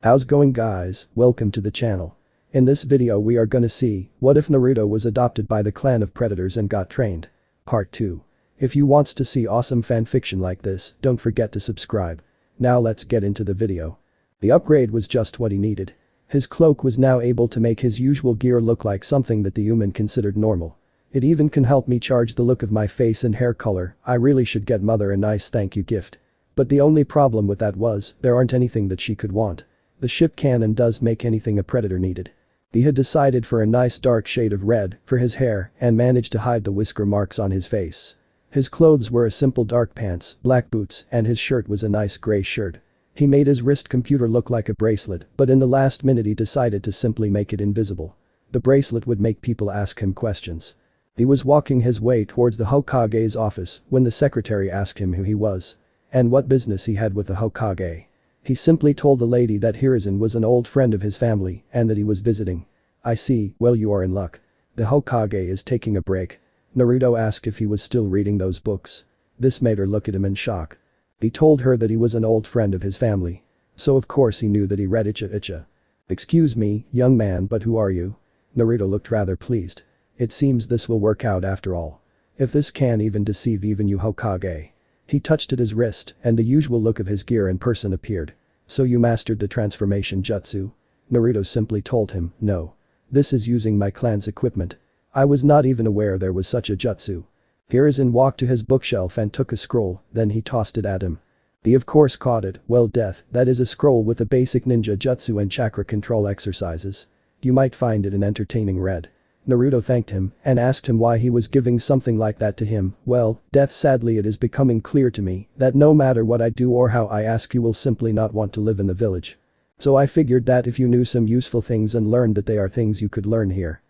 How's going guys, welcome to the channel. In this video we are gonna see, what if Naruto was adopted by the clan of predators and got trained? Part 2. If you wants to see awesome fanfiction like this, don't forget to subscribe. Now let's get into the video. The upgrade was just what he needed. His cloak was now able to make his usual gear look like something that the human considered normal. It even can help me charge the look of my face and hair color. I really should get mother a nice thank you gift. But the only problem with that was, there aren't anything that she could want. The ship can and does make anything a predator needed. He had decided for a nice dark shade of red for his hair and managed to hide the whisker marks on his face. His clothes were a simple dark pants, black boots, and his shirt was a nice gray shirt. He made his wrist computer look like a bracelet, but in the last minute he decided to simply make it invisible. The bracelet would make people ask him questions. He was walking his way towards the Hokage's office when the secretary asked him who he was and what business he had with the Hokage. He simply told the lady that Hiruzen was an old friend of his family and that he was visiting. I see, well you are in luck. The Hokage is taking a break. Naruto asked if he was still reading those books. This made her look at him in shock. He told her that he was an old friend of his family. So of course he knew that he read uchiha. Excuse me, young man, but who are you? Naruto looked rather pleased. It seems this will work out after all. If this can even deceive even you Hokage. He touched at his wrist and the usual look of his gear in person appeared. So you mastered the transformation jutsu? Naruto simply told him, no. This is using my clan's equipment. I was not even aware there was such a jutsu. Hiruzen walked to his bookshelf and took a scroll, then he tossed it at him. He of course caught it, well death, that is a scroll with the basic ninja jutsu and chakra control exercises. You might find it an entertaining read. Naruto thanked him and asked him why he was giving something like that to him. Well, death, sadly it is becoming clear to me that no matter what I do or how I ask you will simply not want to live in the village. So I figured that if you knew some useful things and learned that they are things you could learn here.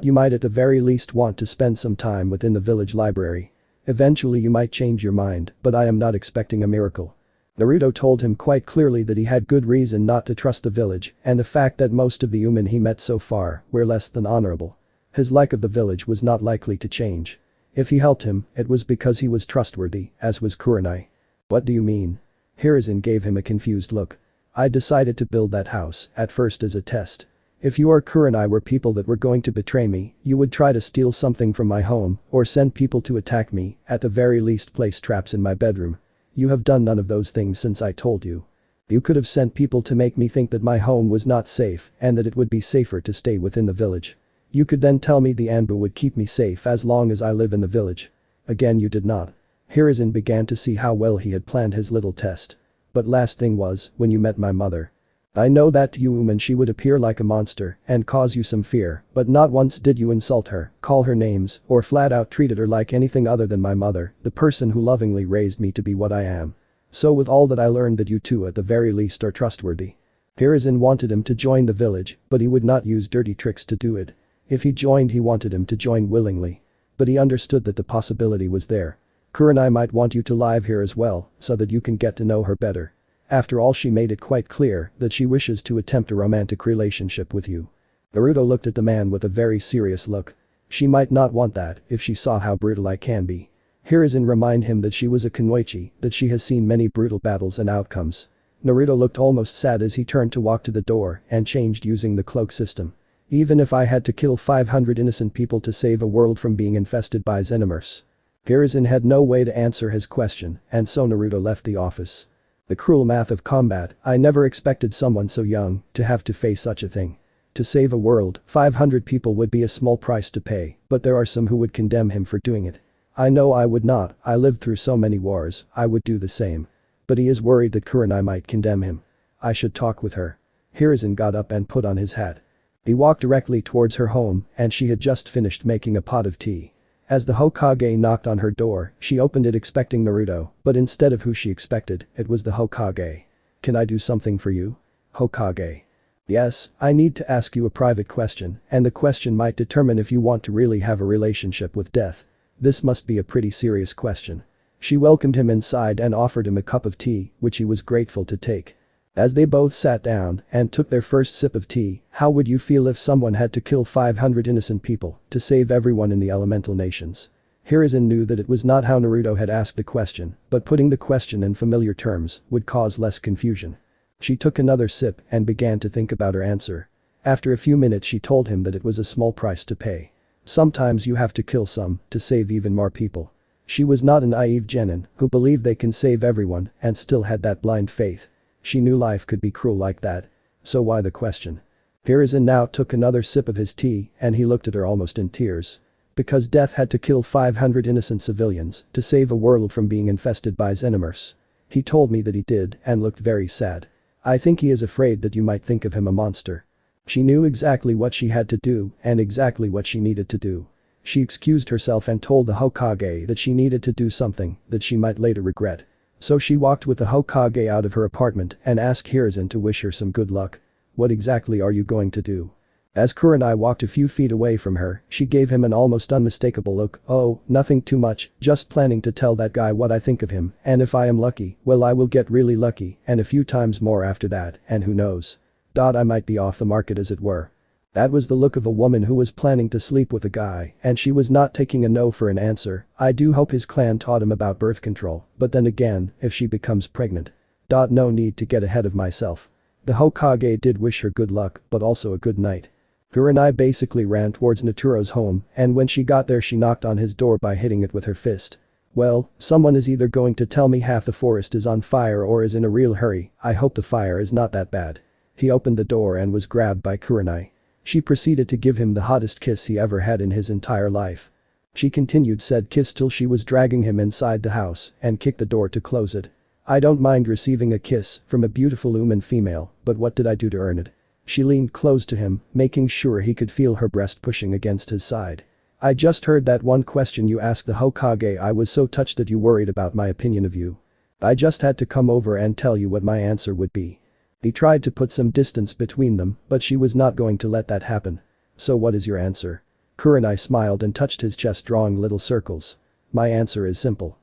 You might at the very least want to spend some time within the village library. Eventually you might change your mind, but I am not expecting a miracle. Naruto told him quite clearly that he had good reason not to trust the village and the fact that most of the human he met so far were less than honorable. His like of the village was not likely to change. If he helped him, it was because he was trustworthy, as was Kurai. What do you mean? Hiruzen gave him a confused look. I decided to build that house, at first as a test. If you or Kurai were people that were going to betray me, you would try to steal something from my home, or send people to attack me, at the very least place traps in my bedroom. You have done none of those things since I told you. You could have sent people to make me think that my home was not safe and that it would be safer to stay within the village. You could then tell me the Anbu would keep me safe as long as I live in the village. Again you did not. Hiruzen began to see how well he had planned his little test. But last thing was, when you met my mother. I know that to you woman she would appear like a monster and cause you some fear, but not once did you insult her, call her names, or flat out treated her like anything other than my mother, the person who lovingly raised me to be what I am. So with all that I learned that you two at the very least are trustworthy. Hiruzen wanted him to join the village, but he would not use dirty tricks to do it. If he joined he wanted him to join willingly. But he understood that the possibility was there. Kurai might want you to live here as well, so that you can get to know her better. After all she made it quite clear that she wishes to attempt a romantic relationship with you. Naruto looked at the man with a very serious look. She might not want that if she saw how brutal I can be. Hiruzen reminded him that she was a kunoichi, that she has seen many brutal battles and outcomes. Naruto looked almost sad as he turned to walk to the door and changed using the cloak system. Even if I had to kill 500 innocent people to save a world from being infested by xenomorphs. Hiruzen had no way to answer his question and so Naruto left the office. The cruel math of combat, I never expected someone so young to have to face such a thing. To save a world, 500 people would be a small price to pay, but there are some who would condemn him for doing it. I know I would not, I lived through so many wars, I would do the same. But he is worried that Kurai might condemn him. I should talk with her. Hiruzen got up and put on his hat. He walked directly towards her home and she had just finished making a pot of tea. As the Hokage knocked on her door, she opened it expecting Naruto, but instead of who she expected, it was the Hokage. Can I do something for you? Hokage. Yes, I need to ask you a private question and the question might determine if you want to really have a relationship with death. This must be a pretty serious question. She welcomed him inside and offered him a cup of tea, which he was grateful to take. As they both sat down and took their first sip of tea, how would you feel if someone had to kill 500 innocent people to save everyone in the elemental nations? Hiruzen knew that it was not how Naruto had asked the question, but putting the question in familiar terms would cause less confusion. She took another sip and began to think about her answer. After a few minutes she told him that it was a small price to pay. Sometimes you have to kill some to save even more people. She was not a naive genin who believed they can save everyone and still had that blind faith. She knew life could be cruel like that. So why the question? Hiruzen now took another sip of his tea and he looked at her almost in tears. Because death had to kill 500 innocent civilians to save a world from being infested by xenomorphs. He told me that he did and looked very sad. I think he is afraid that you might think of him a monster. She knew exactly what she had to do and exactly what she needed to do. She excused herself and told the Hokage that she needed to do something that she might later regret. So she walked with the Hokage out of her apartment and asked Hiruzen to wish her some good luck. What exactly are you going to do? As Kurai walked a few feet away from her, she gave him an almost unmistakable look. Oh, nothing too much, just planning to tell that guy what I think of him, and if I am lucky, well I will get really lucky and a few times more after that, and who knows. I might be off the market as it were. That was the look of a woman who was planning to sleep with a guy and she was not taking a no for an answer. I do hope his clan taught him about birth control, but then again, if she becomes pregnant. No need to get ahead of myself. The Hokage did wish her good luck, but also a good night. Kurai basically ran towards Naturo's home and when she got there she knocked on his door by hitting it with her fist. Well, someone is either going to tell me half the forest is on fire or is in a real hurry. I hope the fire is not that bad. He opened the door and was grabbed by Kurai. She proceeded to give him the hottest kiss he ever had in his entire life. She continued said kiss till she was dragging him inside the house and kicked the door to close it. I don't mind receiving a kiss from a beautiful human female, but what did I do to earn it? She leaned close to him, making sure he could feel her breast pushing against his side. I just heard that one question you asked the Hokage. I was so touched that you worried about my opinion of you. I just had to come over and tell you what my answer would be. He tried to put some distance between them, but she was not going to let that happen. So what is your answer? Kurai smiled and touched his chest drawing little circles. My answer is simple.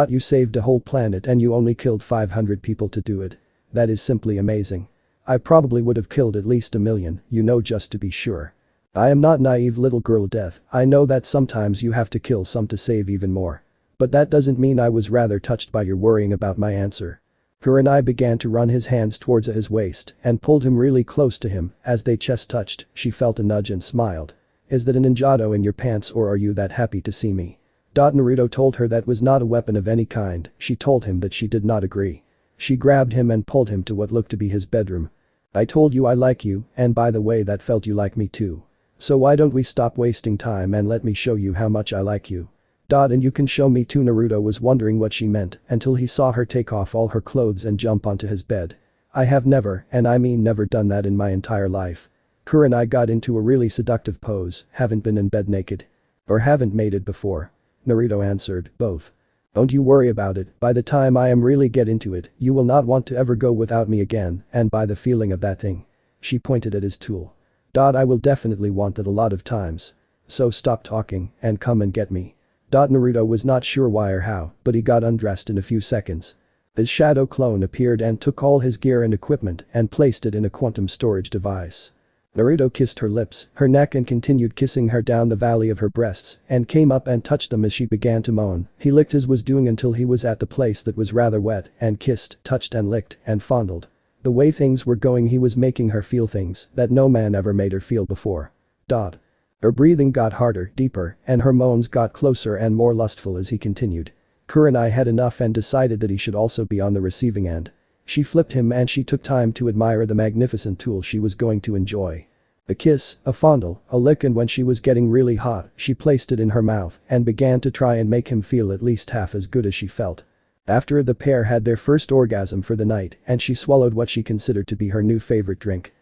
You saved a whole planet and you only killed 500 people to do it. That is simply amazing. I probably would have killed at least 1,000,000, just to be sure. I am not naive little girl death. I know that sometimes you have to kill some to save even more. But that doesn't mean I was rather touched by your worrying about my answer. Kurai began to run his hands towards his waist and pulled him really close to him. As they chest touched, she felt a nudge and smiled. Is that a ninjato in your pants or are you that happy to see me? Naruto told her that was not a weapon of any kind. She told him that she did not agree. She grabbed him and pulled him to what looked to be his bedroom. I told you I like you, and by the way that felt you like me too. So why don't we stop wasting time and let me show you how much I like you. And you can show me too. Naruto was wondering what she meant until he saw her take off all her clothes and jump onto his bed. I have never, and I mean never done that in my entire life. Kurai got into a really seductive pose, haven't been in bed naked. Or haven't made it before. Naruto answered, both. Don't you worry about it, by the time I am really get into it, you will not want to ever go without me again, and by the feeling of that thing. She pointed at his tool. I will definitely want it a lot of times. So stop talking and come and get me. Naruto was not sure why or how, but he got undressed in a few seconds. His shadow clone appeared and took all his gear and equipment and placed it in a quantum storage device. Naruto kissed her lips, her neck and continued kissing her down the valley of her breasts and came up and touched them as she began to moan. He licked as was doing until he was at the place that was rather wet and kissed, touched and licked and fondled. The way things were going he was making her feel things that no man ever made her feel before. Her breathing got harder, deeper, and her moans got closer and more lustful as he continued. Kurai had enough and decided that he should also be on the receiving end. She flipped him and she took time to admire the magnificent tool she was going to enjoy. A kiss, a fondle, a lick and when she was getting really hot, she placed it in her mouth and began to try and make him feel at least half as good as she felt. After the pair had their first orgasm for the night and she swallowed what she considered to be her new favorite drink.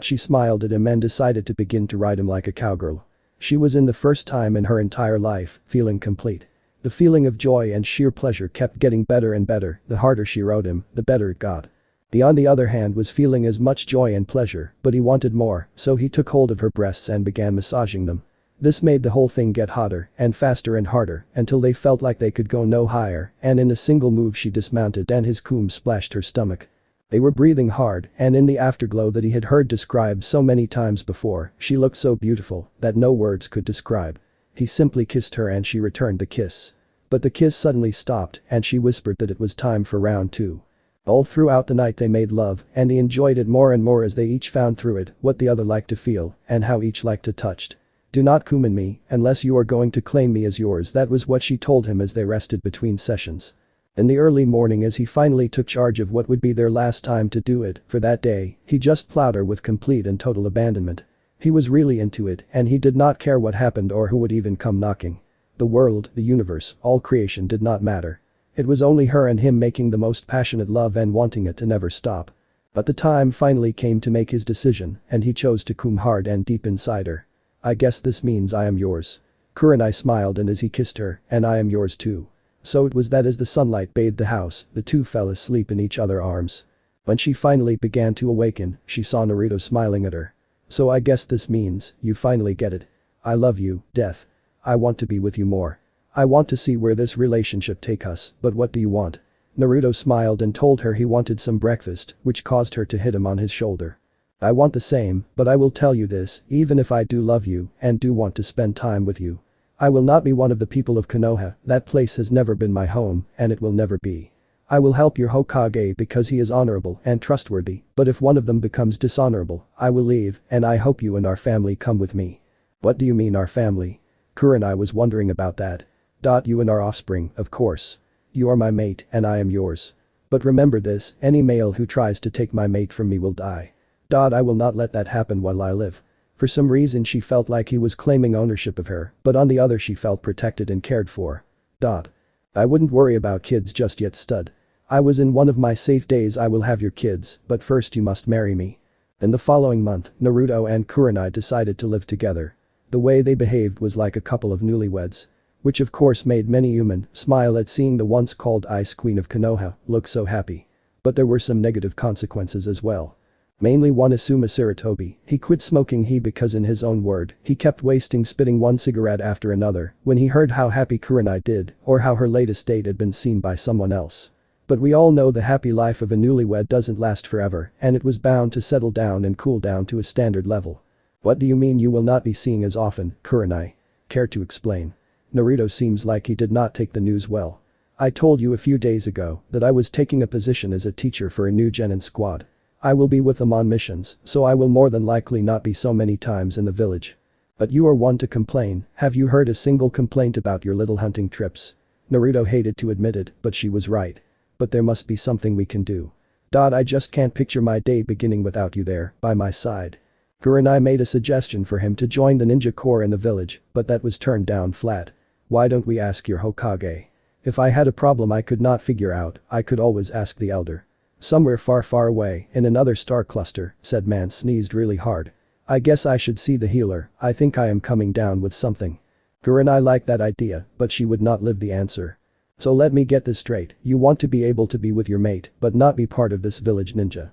She smiled at him and decided to begin to ride him like a cowgirl. She was in the first time in her entire life, feeling complete. The feeling of joy and sheer pleasure kept getting better and better. The harder she rode him, the better it got. He on the other hand was feeling as much joy and pleasure, but he wanted more, so he took hold of her breasts and began massaging them. This made the whole thing get hotter and faster and harder until they felt like they could go no higher, and in a single move she dismounted and his cum splashed her stomach. They were breathing hard and in the afterglow that he had heard described so many times before, she looked so beautiful that no words could describe. He simply kissed her and she returned the kiss. But the kiss suddenly stopped and she whispered that it was time for round 2. All throughout the night they made love, and he enjoyed it more and more as they each found through it what the other liked to feel and how each liked to touched. "Do not kuman me, unless you are going to claim me as yours," that was what she told him as they rested between sessions. In the early morning as he finally took charge of what would be their last time to do it for that day, he just plowed her with complete and total abandonment. He was really into it and he did not care what happened or who would even come knocking. The world, the universe, all creation did not matter. It was only her and him making the most passionate love and wanting it to never stop. But the time finally came to make his decision and he chose to come hard and deep inside her. "I guess this means I am yours." Kurai smiled and as he kissed her, "And I am yours too." So it was that as the sunlight bathed the house, the two fell asleep in each other's arms. When she finally began to awaken, she saw Naruto smiling at her. "So I guess this means, you finally get it. I love you, Death. I want to be with you more. I want to see where this relationship take us, but what do you want?" Naruto smiled and told her he wanted some breakfast, which caused her to hit him on his shoulder. "I want the same, but I will tell you this, even if I do love you and do want to spend time with you, I will not be one of the people of Konoha. That place has never been my home and it will never be. I will help your Hokage because he is honorable and trustworthy, but if one of them becomes dishonorable, I will leave and I hope you and our family come with me." "What do you mean our family?" Kurai was wondering about that. "You and our offspring, of course. You are my mate and I am yours. But remember this, any male who tries to take my mate from me will die. I will not let that happen while I live." For some reason she felt like he was claiming ownership of her, but on the other she felt protected and cared for. "I wouldn't worry about kids just yet, stud. I was in one of my safe days. I will have your kids, but first you must marry me." In the following month, Naruto and Kurai decided to live together. The way they behaved was like a couple of newlyweds. Which of course made many human smile at seeing the once called Ice Queen of Konoha look so happy. But there were some negative consequences as well. Mainly one Asuma Saratobi, he quit smoking because in his own word, he kept wasting spitting one cigarette after another when he heard how happy Kurai did or how her latest date had been seen by someone else. But we all know the happy life of a newlywed doesn't last forever and it was bound to settle down and cool down to a standard level. "What do you mean you will not be seeing as often, Kurai? Care to explain?" Naruto seems like he did not take the news well. "I told you a few days ago that I was taking a position as a teacher for a new genin squad. I will be with them on missions, so I will more than likely not be so many times in the village. But you are one to complain. Have you heard a single complaint about your little hunting trips?" Naruto hated to admit it, but she was right. "But there must be something we can do. I just can't picture my day beginning without you there, by my side." Kurai made a suggestion for him to join the ninja corps in the village, but that was turned down flat. "Why don't we ask your Hokage? If I had a problem I could not figure out, I could always ask the elder." "Somewhere far far away, in another star cluster," said man sneezed really hard. "I guess I should see the healer. I think I am coming down with something." Kurai liked that idea, but she would not live the answer. "So let me get this straight, you want to be able to be with your mate, but not be part of this village ninja."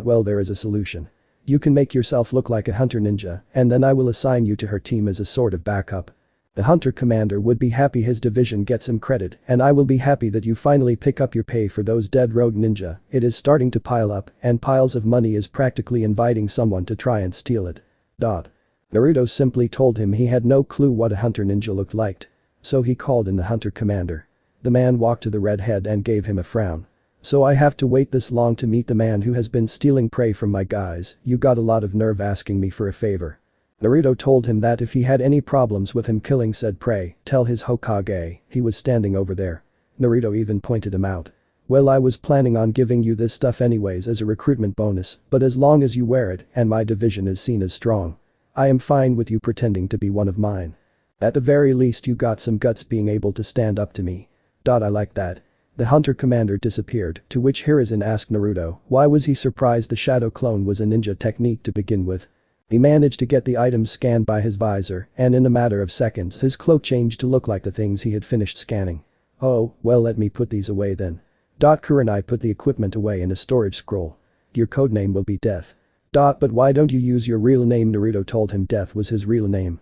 Well, there is a solution. You can make yourself look like a hunter ninja, and then I will assign you to her team as a sort of backup. The hunter commander would be happy his division gets him credit and I will be happy that you finally pick up your pay for those dead rogue ninja. It is starting to pile up and piles of money is practically inviting someone to try and steal it. Naruto simply told him he had no clue what a hunter ninja looked like. So he called in the hunter commander. The man walked to the redhead and gave him a frown. "So I have to wait this long to meet the man who has been stealing prey from my guys. You got a lot of nerve asking me for a favor." Naruto told him that if he had any problems with him killing said prey, tell his Hokage, he was standing over there. Naruto even pointed him out. "Well, I was planning on giving you this stuff anyways as a recruitment bonus, but as long as you wear it and my division is seen as strong, I am fine with you pretending to be one of mine. At the very least you got some guts being able to stand up to me." I like that. The hunter commander disappeared, to which Hiruzen asked Naruto why was he surprised the shadow clone was a ninja technique to begin with. He managed to get the items scanned by his visor and in a matter of seconds his cloak changed to look like the things he had finished scanning. "Oh, well, let me put these away then." Kurai put the equipment away in a storage scroll. "Your codename will be Death." But why don't you use your real name? Naruto told him Death was his real name.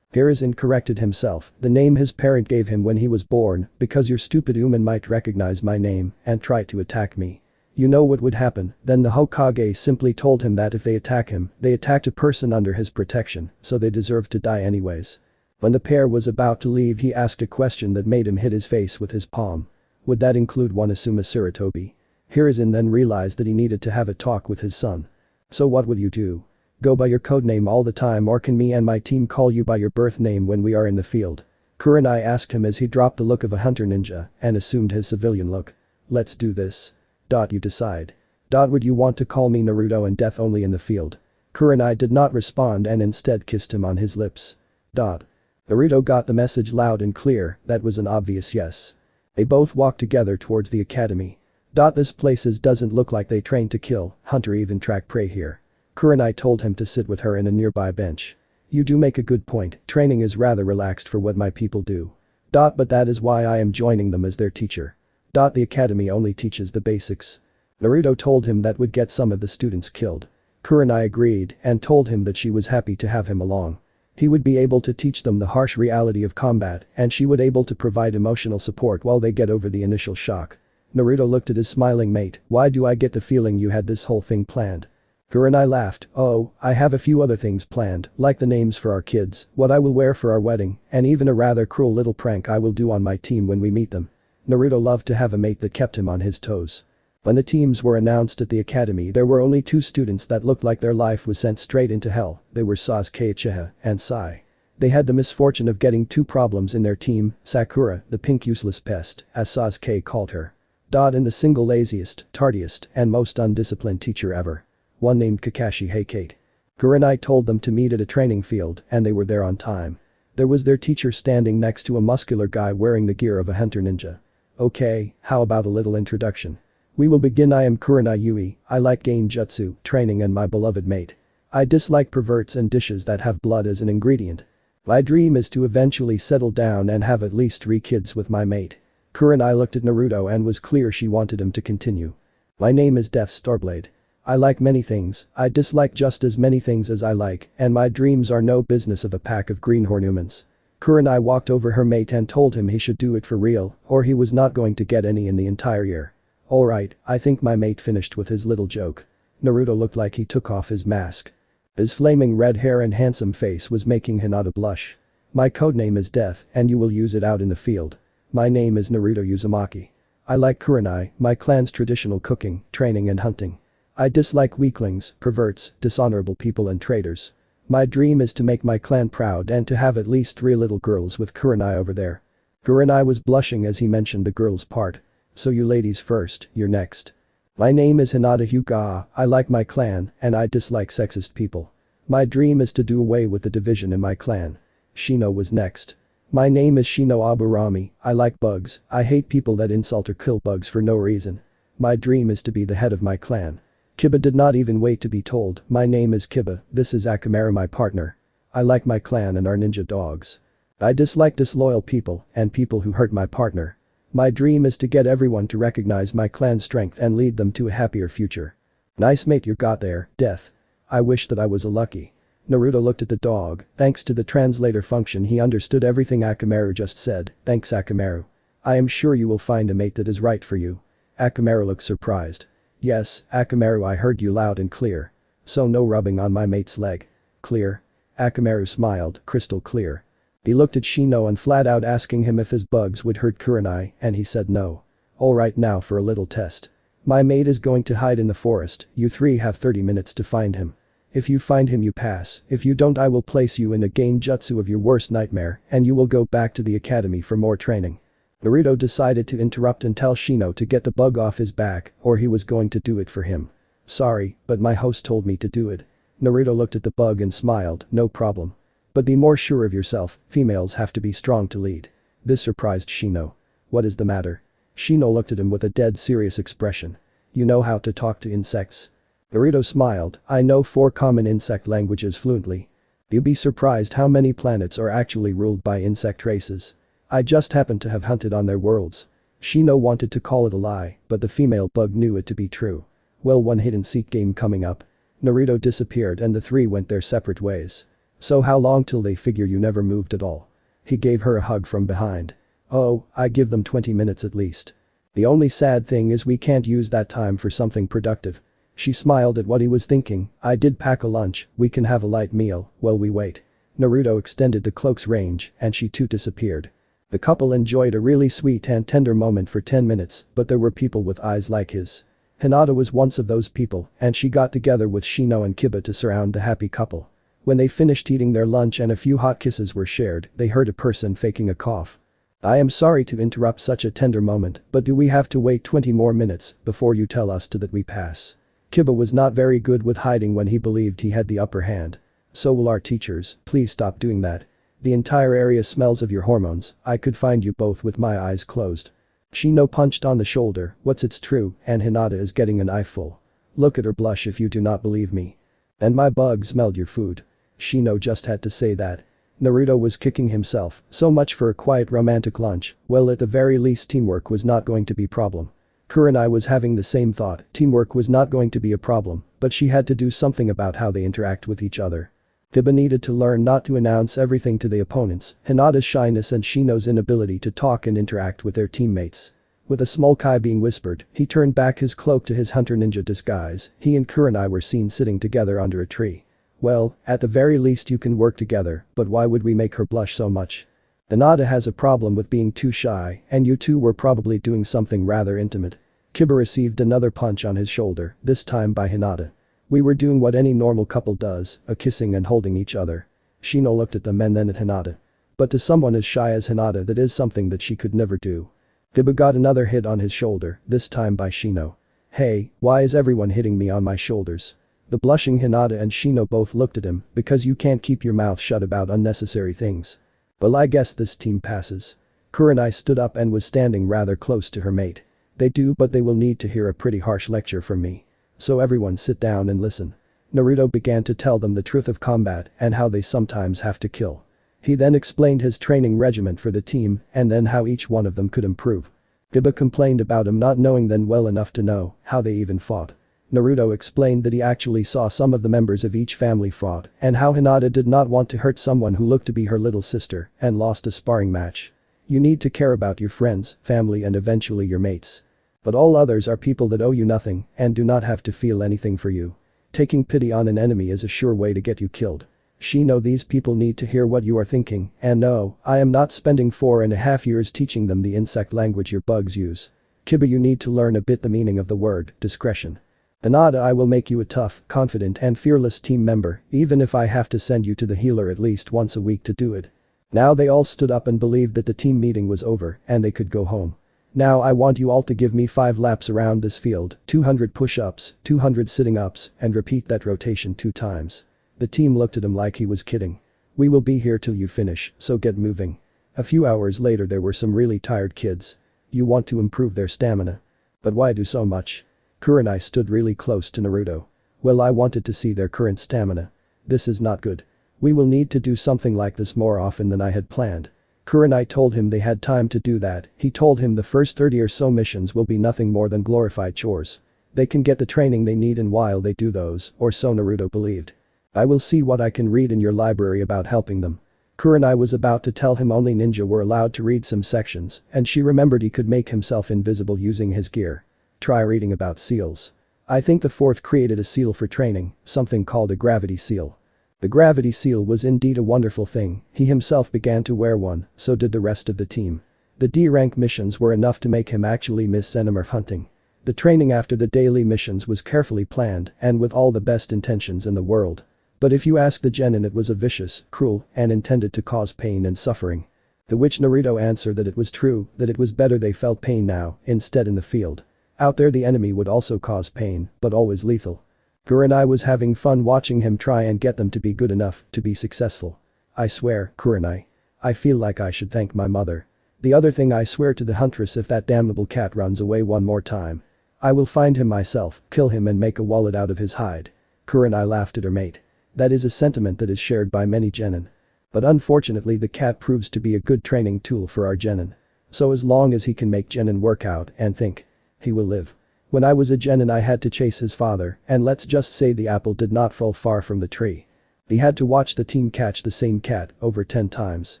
Hiruzen corrected himself, the name his parent gave him when he was born, because your stupid human might recognize my name and try to attack me. You know what would happen? Then the Hokage simply told him that if they attack him, they attacked a person under his protection, so they deserved to die anyways. When the pair was about to leave he asked a question that made him hit his face with his palm. Would that include one Asuma Saratobi? Hiruzen then realized that he needed to have a talk with his son. So what will you do? Go by your codename all the time, or can me and my team call you by your birth name when we are in the field? Kurai asked him as he dropped the look of a hunter ninja and assumed his civilian look. Let's do this. You decide. Would you want to call me Naruto and death only in the field? Kurai did not respond and instead kissed him on his lips. Naruto got the message loud and clear, that was an obvious yes. They both walked together towards the academy. This place doesn't look like they train to kill, hunt or even track prey here. Kurai told him to sit with her in a nearby bench. You do make a good point, training is rather relaxed for what my people do. But that is why I am joining them as their teacher. The academy only teaches the basics. Naruto told him that would get some of the students killed. Kurai agreed and told him that she was happy to have him along. He would be able to teach them the harsh reality of combat and she would able to provide emotional support while they get over the initial shock. Naruto looked at his smiling mate. Why do I get the feeling you had this whole thing planned? Kurai laughed. Oh, I have a few other things planned, like the names for our kids, what I will wear for our wedding, and even a rather cruel little prank I will do on my team when we meet them. Naruto loved to have a mate that kept him on his toes. When the teams were announced at the academy, there were only 2 students that looked like their life was sent straight into hell. They were Sasuke Uchiha and Sai. They had the misfortune of getting 2 problems in their team, Sakura, the pink useless pest, as Sasuke called her. And the single laziest, tardiest, and most undisciplined teacher ever. One named Kakashi Hecate. Kurai told them to meet at a training field and they were there on time. There was their teacher standing next to a muscular guy wearing the gear of a hunter ninja. Okay, how about a little introduction? We will begin. I am Kurai Yui, I like genjutsu, training and my beloved mate. I dislike perverts and dishes that have blood as an ingredient. My dream is to eventually settle down and have at least 3 kids with my mate. Kurai looked at Naruto and was clear she wanted him to continue. My name is Death Starblade. I like many things, I dislike just as many things as I like, and my dreams are no business of a pack of greenhorn humans. Kurai walked over her mate and told him he should do it for real, or he was not going to get any in the entire year. Alright, I think my mate finished with his little joke. Naruto looked like he took off his mask. His flaming red hair and handsome face was making Hinata blush. My codename is Death and you will use it out in the field. My name is Naruto Uzumaki. I like Kurai, my clan's traditional cooking, training and hunting. I dislike weaklings, perverts, dishonorable people and traitors. My dream is to make my clan proud and to have at least 3 little girls with Kurai over there. Kurai was blushing as he mentioned the girls part. So you ladies first, you're next. My name is Hinata Hyuga, I like my clan and I dislike sexist people. My dream is to do away with the division in my clan. Shino was next. My name is Shino Aburami, I like bugs, I hate people that insult or kill bugs for no reason. My dream is to be the head of my clan. Kiba did not even wait to be told, my name is Kiba, this is Akamaru my partner. I like my clan and our ninja dogs. I dislike disloyal people and people who hurt my partner. My dream is to get everyone to recognize my clan's strength and lead them to a happier future. Nice mate you got there, Death. I wish that I was a lucky. Naruto looked at the dog, thanks to the translator function he understood everything Akamaru just said, thanks Akamaru. I am sure you will find a mate that is right for you. Akamaru looked surprised. Yes, Akamaru I heard you loud and clear. So no rubbing on my mate's leg. Clear? Akamaru smiled, crystal clear. He looked at Shino and flat out asking him if his bugs would hurt Kurai and he said no. Alright now for a little test. My mate is going to hide in the forest, you 3 have 30 minutes to find him. If you find him you pass, if you don't I will place you in a genjutsu of your worst nightmare and you will go back to the academy for more training. Naruto decided to interrupt and tell Shino to get the bug off his back or he was going to do it for him. Sorry, but my host told me to do it. Naruto looked at the bug and smiled, no problem. But be more sure of yourself, females have to be strong to lead. This surprised Shino. What is the matter? Shino looked at him with a dead serious expression. You know how to talk to insects? Naruto smiled, I know 4 common insect languages fluently. You'd be surprised how many planets are actually ruled by insect races. I just happen to have hunted on their worlds. Shino wanted to call it a lie, but the female bug knew it to be true. Well, one hide and seek game coming up. Naruto disappeared and the 3 went their separate ways. So how long till they figure you never moved at all? He gave her a hug from behind. Oh, I give them 20 minutes at least. The only sad thing is we can't use that time for something productive. She smiled at what he was thinking, I did pack a lunch, we can have a light meal while we wait. Naruto extended the cloak's range and she too disappeared. The couple enjoyed a really sweet and tender moment for 10 minutes, but there were people with eyes like his. Hinata was once of those people, and she got together with Shino and Kiba to surround the happy couple. When they finished eating their lunch and a few hot kisses were shared, they heard a person faking a cough. I am sorry to interrupt such a tender moment, but do we have to wait 20 more minutes before you tell us that we pass? Kiba was not very good with hiding when he believed he had the upper hand. So will our teachers, please stop doing that. The entire area smells of your hormones, I could find you both with my eyes closed. Shino punched on the shoulder, what's it's true, and Hinata is getting an eyeful. Look at her blush if you do not believe me. And my bug smelled your food. Shino just had to say that. Naruto was kicking himself, so much for a quiet romantic lunch, well at the very least teamwork was not going to be problem. Kurai was having the same thought, teamwork was not going to be a problem, but she had to do something about how they interact with each other. Kiba needed to learn not to announce everything to the opponents, Hinata's shyness and Shino's inability to talk and interact with their teammates. With a small kai being whispered, he turned back his cloak to his hunter ninja disguise, he and Kurai were seen sitting together under a tree. Well, at the very least you can work together, but why would we make her blush so much? Hinata has a problem with being too shy, and you two were probably doing something rather intimate. Kiba received another punch on his shoulder, this time by Hinata. We were doing what any normal couple does, a kissing and holding each other. Shino looked at them and then at Hinata. But to someone as shy as Hinata that is something that she could never do. Kiba got another hit on his shoulder, this time by Shino. Hey, why is everyone hitting me on my shoulders? The blushing Hinata and Shino both looked at him, because you can't keep your mouth shut about unnecessary things. Well, I guess this team passes. Kurai stood up and was standing rather close to her mate. They do, but they will need to hear a pretty harsh lecture from me. So everyone sit down and listen. Naruto began to tell them the truth of combat and how they sometimes have to kill. He then explained his training regimen for the team and then how each one of them could improve. Kiba complained about him not knowing them well enough to know how they even fought. Naruto explained that he actually saw some of the members of each family fought and how Hinata did not want to hurt someone who looked to be her little sister and lost a sparring match. You need to care about your friends, family and eventually your mates. But all others are people that owe you nothing and do not have to feel anything for you. Taking pity on an enemy is a sure way to get you killed. Shino, these people need to hear what you are thinking, and no, I am not spending 4.5 years teaching them the insect language your bugs use. Kiba, you need to learn a bit the meaning of the word, discretion. Hinata, I will make you a tough, confident and fearless team member, even if I have to send you to the healer at least once a week to do it. Now they all stood up and believed that the team meeting was over and they could go home. Now I want you all to give me 5 laps around this field, 200 push-ups, 200 sitting ups, and repeat that rotation 2 times. The team looked at him like he was kidding. We will be here till you finish, so get moving. A few hours later there were some really tired kids. You want to improve their stamina. But why do so much? Kurai stood really close to Naruto. Well, I wanted to see their current stamina. This is not good. We will need to do something like this more often than I had planned. Kurai told him they had time to do that, he told him the first 30 or so missions will be nothing more than glorified chores. They can get the training they need and while they do those, or so Naruto believed. I will see what I can read in your library about helping them. Kurai was about to tell him only ninja were allowed to read some sections, and she remembered he could make himself invisible using his gear. Try reading about seals. I think the 4th created a seal for training, something called a gravity seal. The gravity seal was indeed a wonderful thing, he himself began to wear one, so did the rest of the team. The D-rank missions were enough to make him actually miss Enemurf hunting. The training after the daily missions was carefully planned and with all the best intentions in the world. But if you ask the genin, it was a vicious, cruel, and intended to cause pain and suffering. To which Naruto answered that it was true, that it was better they felt pain now, instead in the field. Out there the enemy would also cause pain, but always lethal. Kurai was having fun watching him try and get them to be good enough to be successful. I swear, Kurai. I feel like I should thank my mother. The other thing, I swear to the huntress, if that damnable cat runs away one more time, I will find him myself, kill him and make a wallet out of his hide. Kurai laughed at her mate. That is a sentiment that is shared by many genin. But unfortunately the cat proves to be a good training tool for our genin. So as long as he can make genin work out and think, he will live. When I was a genin I had to chase his father, and let's just say the apple did not fall far from the tree. He had to watch the team catch the same cat over 10 times.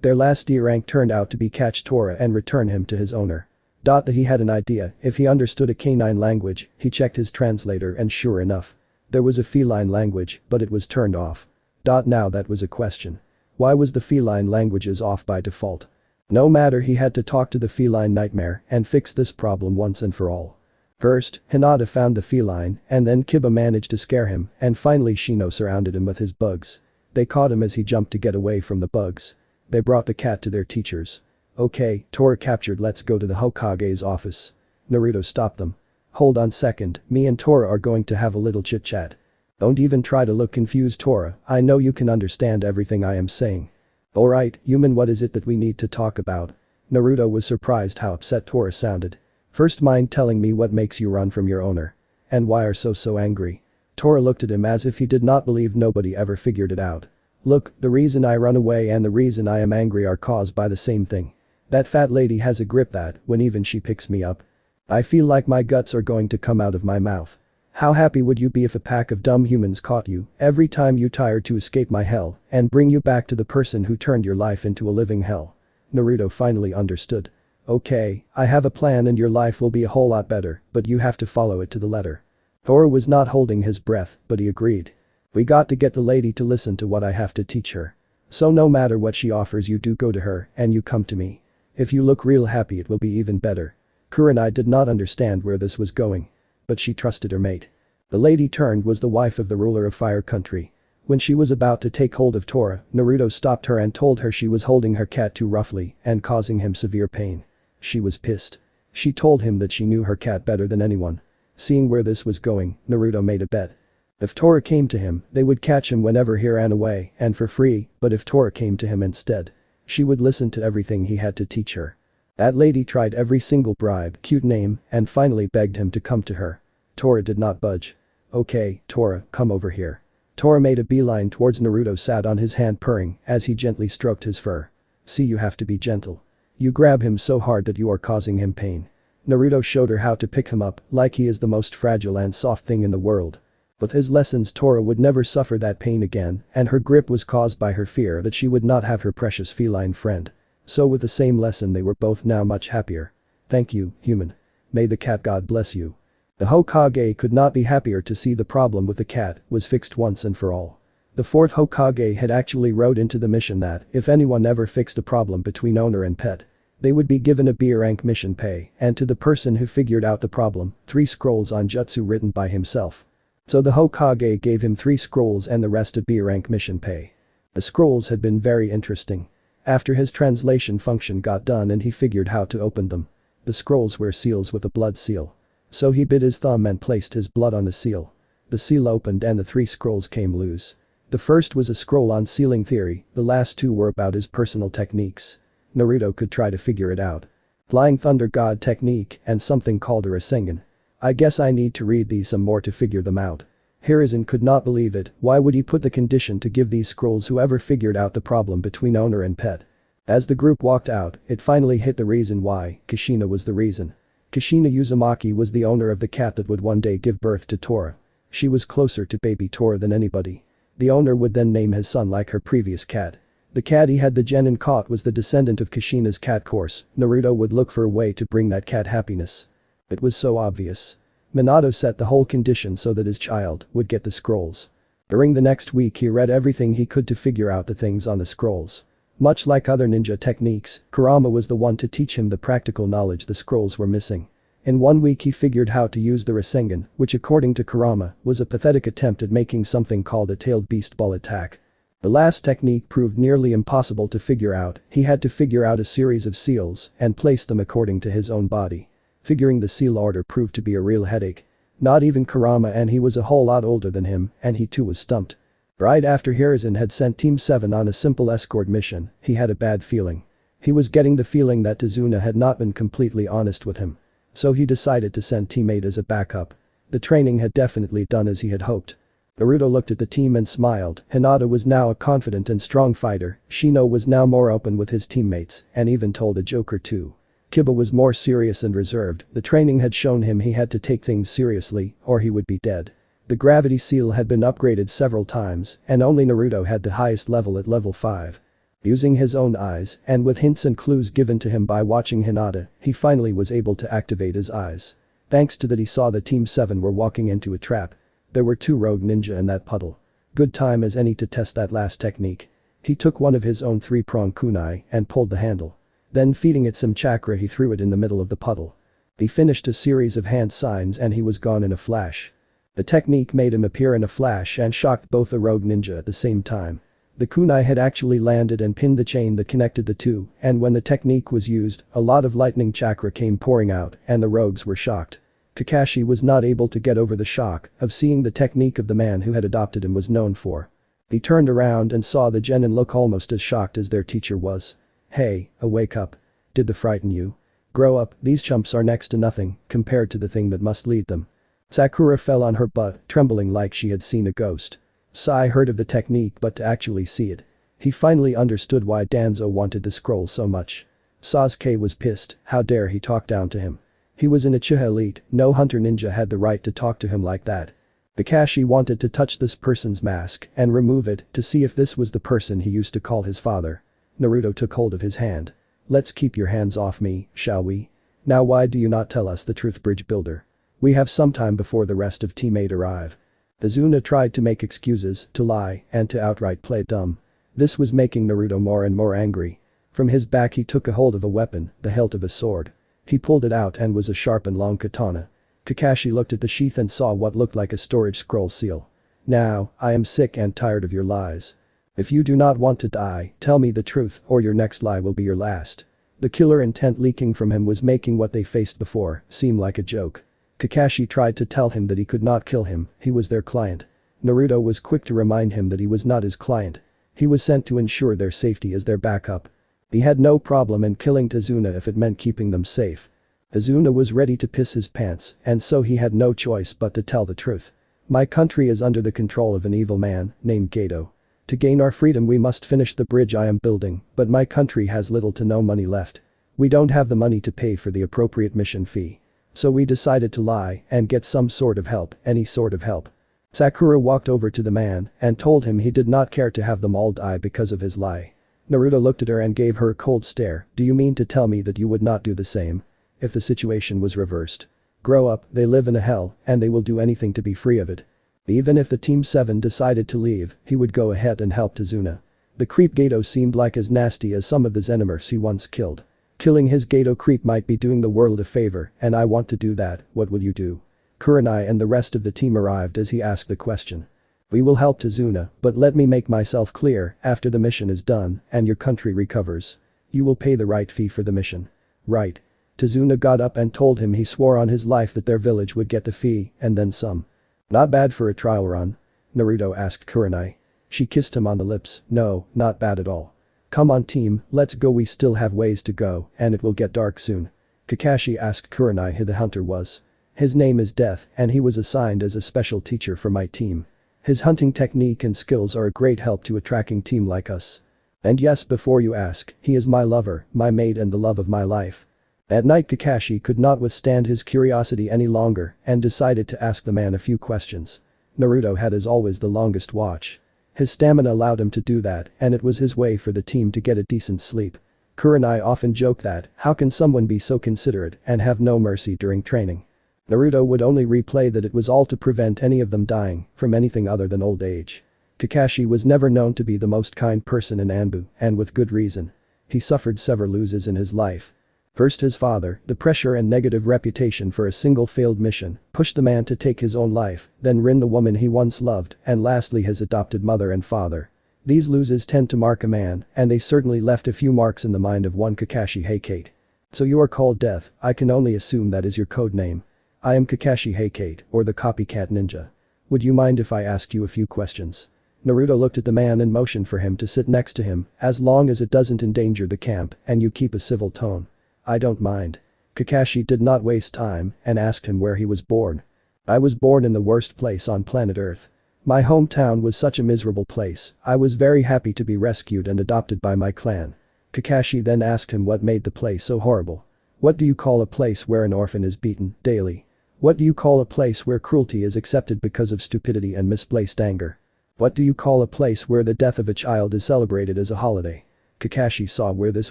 Their last D rank turned out to be catch Tora and return him to his owner. That he had an idea, if he understood a canine language, he checked his translator and sure enough. There was a feline language, but it was turned off. Now that was a question. Why was the feline languages off by default? No matter, he had to talk to the feline nightmare and fix this problem once and for all. First, Hinata found the feline, and then Kiba managed to scare him, and finally Shino surrounded him with his bugs. They caught him as he jumped to get away from the bugs. They brought the cat to their teachers. Okay, Tora captured, let's go to the Hokage's office. Naruto stopped them. Hold on second, me and Tora are going to have a little chit chat. Don't even try to look confused, Tora, I know you can understand everything I am saying. Alright, human, what is it that we need to talk about? Naruto was surprised how upset Tora sounded. First, mind telling me what makes you run from your owner? And why are so angry? Tora looked at him as if he did not believe nobody ever figured it out. Look, the reason I run away and the reason I am angry are caused by the same thing. That fat lady has a grip that, when even she picks me up, I feel like my guts are going to come out of my mouth. How happy would you be if a pack of dumb humans caught you every time you tried to escape my hell and bring you back to the person who turned your life into a living hell? Naruto finally understood. Okay, I have a plan and your life will be a whole lot better, but you have to follow it to the letter. Tora was not holding his breath, but he agreed. We got to get the lady to listen to what I have to teach her. So no matter what she offers, you do go to her and you come to me. If you look real happy, it will be even better. Kurai did not understand where this was going. But she trusted her mate. The lady turned was the wife of the ruler of Fire Country. When she was about to take hold of Tora, Naruto stopped her and told her she was holding her cat too roughly and causing him severe pain. She was pissed. She told him that she knew her cat better than anyone. Seeing where this was going, Naruto made a bet. If Tora came to him, they would catch him whenever he ran away and for free, but if Tora came to him instead, she would listen to everything he had to teach her. That lady tried every single bribe, cute name, and finally begged him to come to her. Tora did not budge. Okay, Tora, come over here. Tora made a beeline towards Naruto, sat on his hand purring as he gently stroked his fur. See, you have to be gentle. You grab him so hard that you are causing him pain. Naruto showed her how to pick him up like he is the most fragile and soft thing in the world. With his lessons, Tora would never suffer that pain again, and her grip was caused by her fear that she would not have her precious feline friend. So with the same lesson, they were both now much happier. Thank you, human. May the cat god bless you. The Hokage could not be happier to see the problem with the cat was fixed once and for all. The fourth Hokage had actually wrote into the mission that if anyone ever fixed a problem between owner and pet, they would be given a B rank mission pay, and to the person who figured out the problem, 3 scrolls on jutsu written by himself. So the Hokage gave him 3 scrolls and the rest a B rank mission pay. The scrolls had been very interesting. After his translation function got done and he figured how to open them, the scrolls were seals with a blood seal. So he bit his thumb and placed his blood on the seal. The seal opened and the 3 scrolls came loose. The first was a scroll on sealing theory, the last 2 were about his personal techniques. Naruto could try to figure it out. Flying Thunder God technique and something called a Rasengan. I guess I need to read these some more to figure them out. Hiruzen could not believe it, why would he put the condition to give these scrolls whoever figured out the problem between owner and pet? As the group walked out, it finally hit the reason why. Kushina was the reason. Kushina Uzumaki was the owner of the cat that would one day give birth to Tora. She was closer to baby Tora than anybody. The owner would then name his son like her previous cat. The cat he had the genin caught was the descendant of Kushina's cat course. Naruto would look for a way to bring that cat happiness. It was so obvious. Minato set the whole condition so that his child would get the scrolls. During the next week he read everything he could to figure out the things on the scrolls. Much like other ninja techniques, Kurama was the one to teach him the practical knowledge the scrolls were missing. In 1 week he figured how to use the Rasengan, which according to Kurama was a pathetic attempt at making something called a tailed beast ball attack. The last technique proved nearly impossible to figure out. He had to figure out a series of seals and place them according to his own body. Figuring the seal order proved to be a real headache. Not even Kurama, and he was a whole lot older than him, and he too was stumped. Right after Hiruzen had sent Team 7 on a simple escort mission, he had a bad feeling. He was getting the feeling that Tazuna had not been completely honest with him. So he decided to send Team 8 as a backup. The training had definitely done as he had hoped. Naruto looked at the team and smiled. Hinata was now a confident and strong fighter, Shino was now more open with his teammates, and even told a joke or two. Kiba was more serious and reserved, the training had shown him he had to take things seriously, or he would be dead. The gravity seal had been upgraded several times, and only Naruto had the highest level at level 5. Using his own eyes, and with hints and clues given to him by watching Hinata, he finally was able to activate his eyes. Thanks to that he saw that Team 7 were walking into a trap. There were 2 rogue ninja in that puddle. Good time as any to test that last technique. He took one of his own 3-prong kunai and pulled the handle. Then feeding it some chakra he threw it in the middle of the puddle. He finished a series of hand signs and he was gone in a flash. The technique made him appear in a flash and shocked both the rogue ninja at the same time. The kunai had actually landed and pinned the chain that connected the two, and when the technique was used, a lot of lightning chakra came pouring out and the rogues were shocked. Kakashi was not able to get over the shock of seeing the technique of the man who had adopted him was known for. He turned around and saw the genin look almost as shocked as their teacher was. Hey, wake up. Did that frighten you? Grow up, these chumps are next to nothing compared to the thing that must lead them. Sakura fell on her butt, trembling like she had seen a ghost. Sai heard of the technique but to actually see it. He finally understood why Danzo wanted to scroll so much. Sasuke was pissed, how dare he talk down to him. He was an Uchiha elite, no hunter ninja had the right to talk to him like that. Kakashi wanted to touch this person's mask and remove it to see if this was the person he used to call his father. Naruto took hold of his hand. Let's keep your hands off me, shall we? Now why do you not tell us the truth, bridge builder? We have some time before the rest of Team 8 arrive. Tazuna tried to make excuses, to lie, and to outright play dumb. This was making Naruto more and more angry. From his back he took a hold of a weapon, the hilt of a sword. He pulled it out and was a sharp and long katana. Kakashi looked at the sheath and saw what looked like a storage scroll seal. Now, I am sick and tired of your lies. If you do not want to die, tell me the truth or your next lie will be your last. The killer intent leaking from him was making what they faced before seem like a joke. Kakashi tried to tell him that he could not kill him, he was their client. Naruto was quick to remind him that he was not his client. He was sent to ensure their safety as their backup. He had no problem in killing Tazuna if it meant keeping them safe. Tazuna was ready to piss his pants, and so he had no choice but to tell the truth. My country is under the control of an evil man named Gato. To gain our freedom we must finish the bridge I am building, but my country has little to no money left. We don't have the money to pay for the appropriate mission fee. So we decided to lie and get some sort of help, any sort of help. Sakura walked over to the man and told him he did not care to have them all die because of his lie. Naruto looked at her and gave her a cold stare. Do you mean to tell me that you would not do the same? If the situation was reversed. Grow up, they live in a hell and they will do anything to be free of it. Even if the Team 7 decided to leave, he would go ahead and help Tazuna. The creep Gato seemed like as nasty as some of the Xenomorphs he once killed. Killing his Gato creep might be doing the world a favor and I want to do that, what would you do? Kurai and the rest of the team arrived as he asked the question. We will help Tazuna, but let me make myself clear, after the mission is done and your country recovers. You will pay the right fee for the mission. Right. Tazuna got up and told him he swore on his life that their village would get the fee and then some. Not bad for a trial run? Naruto asked Kurai. She kissed him on the lips. No, not bad at all. Come on team, let's go, we still have ways to go and it will get dark soon. Kakashi asked Kurai who the hunter was. His name is Death and he was assigned as a special teacher for my team. His hunting technique and skills are a great help to a tracking team like us. And yes, before you ask, he is my lover, my mate and the love of my life. At night Kakashi could not withstand his curiosity any longer and decided to ask the man a few questions. Naruto had as always the longest watch. His stamina allowed him to do that and it was his way for the team to get a decent sleep. Kurai often joked that, how can someone be so considerate and have no mercy during training? Naruto would only replay that it was all to prevent any of them dying from anything other than old age. Kakashi was never known to be the most kind person in Anbu, and with good reason. He suffered several losses in his life. First his father, the pressure and negative reputation for a single failed mission, pushed the man to take his own life, then Rin the woman he once loved, and lastly his adopted mother and father. These losses tend to mark a man, and they certainly left a few marks in the mind of one Kakashi Heikate. So you are called Death, I can only assume that is your code name. I am Kakashi Heikate, or the copycat ninja. Would you mind if I asked you a few questions? Naruto looked at the man and motioned for him to sit next to him, as long as it doesn't endanger the camp and you keep a civil tone. I don't mind. Kakashi did not waste time and asked him where he was born. I was born in the worst place on planet Earth. My hometown was such a miserable place, I was very happy to be rescued and adopted by my clan. Kakashi then asked him what made the place so horrible. What do you call a place where an orphan is beaten daily? What do you call a place where cruelty is accepted because of stupidity and misplaced anger? What do you call a place where the death of a child is celebrated as a holiday? Kakashi saw where this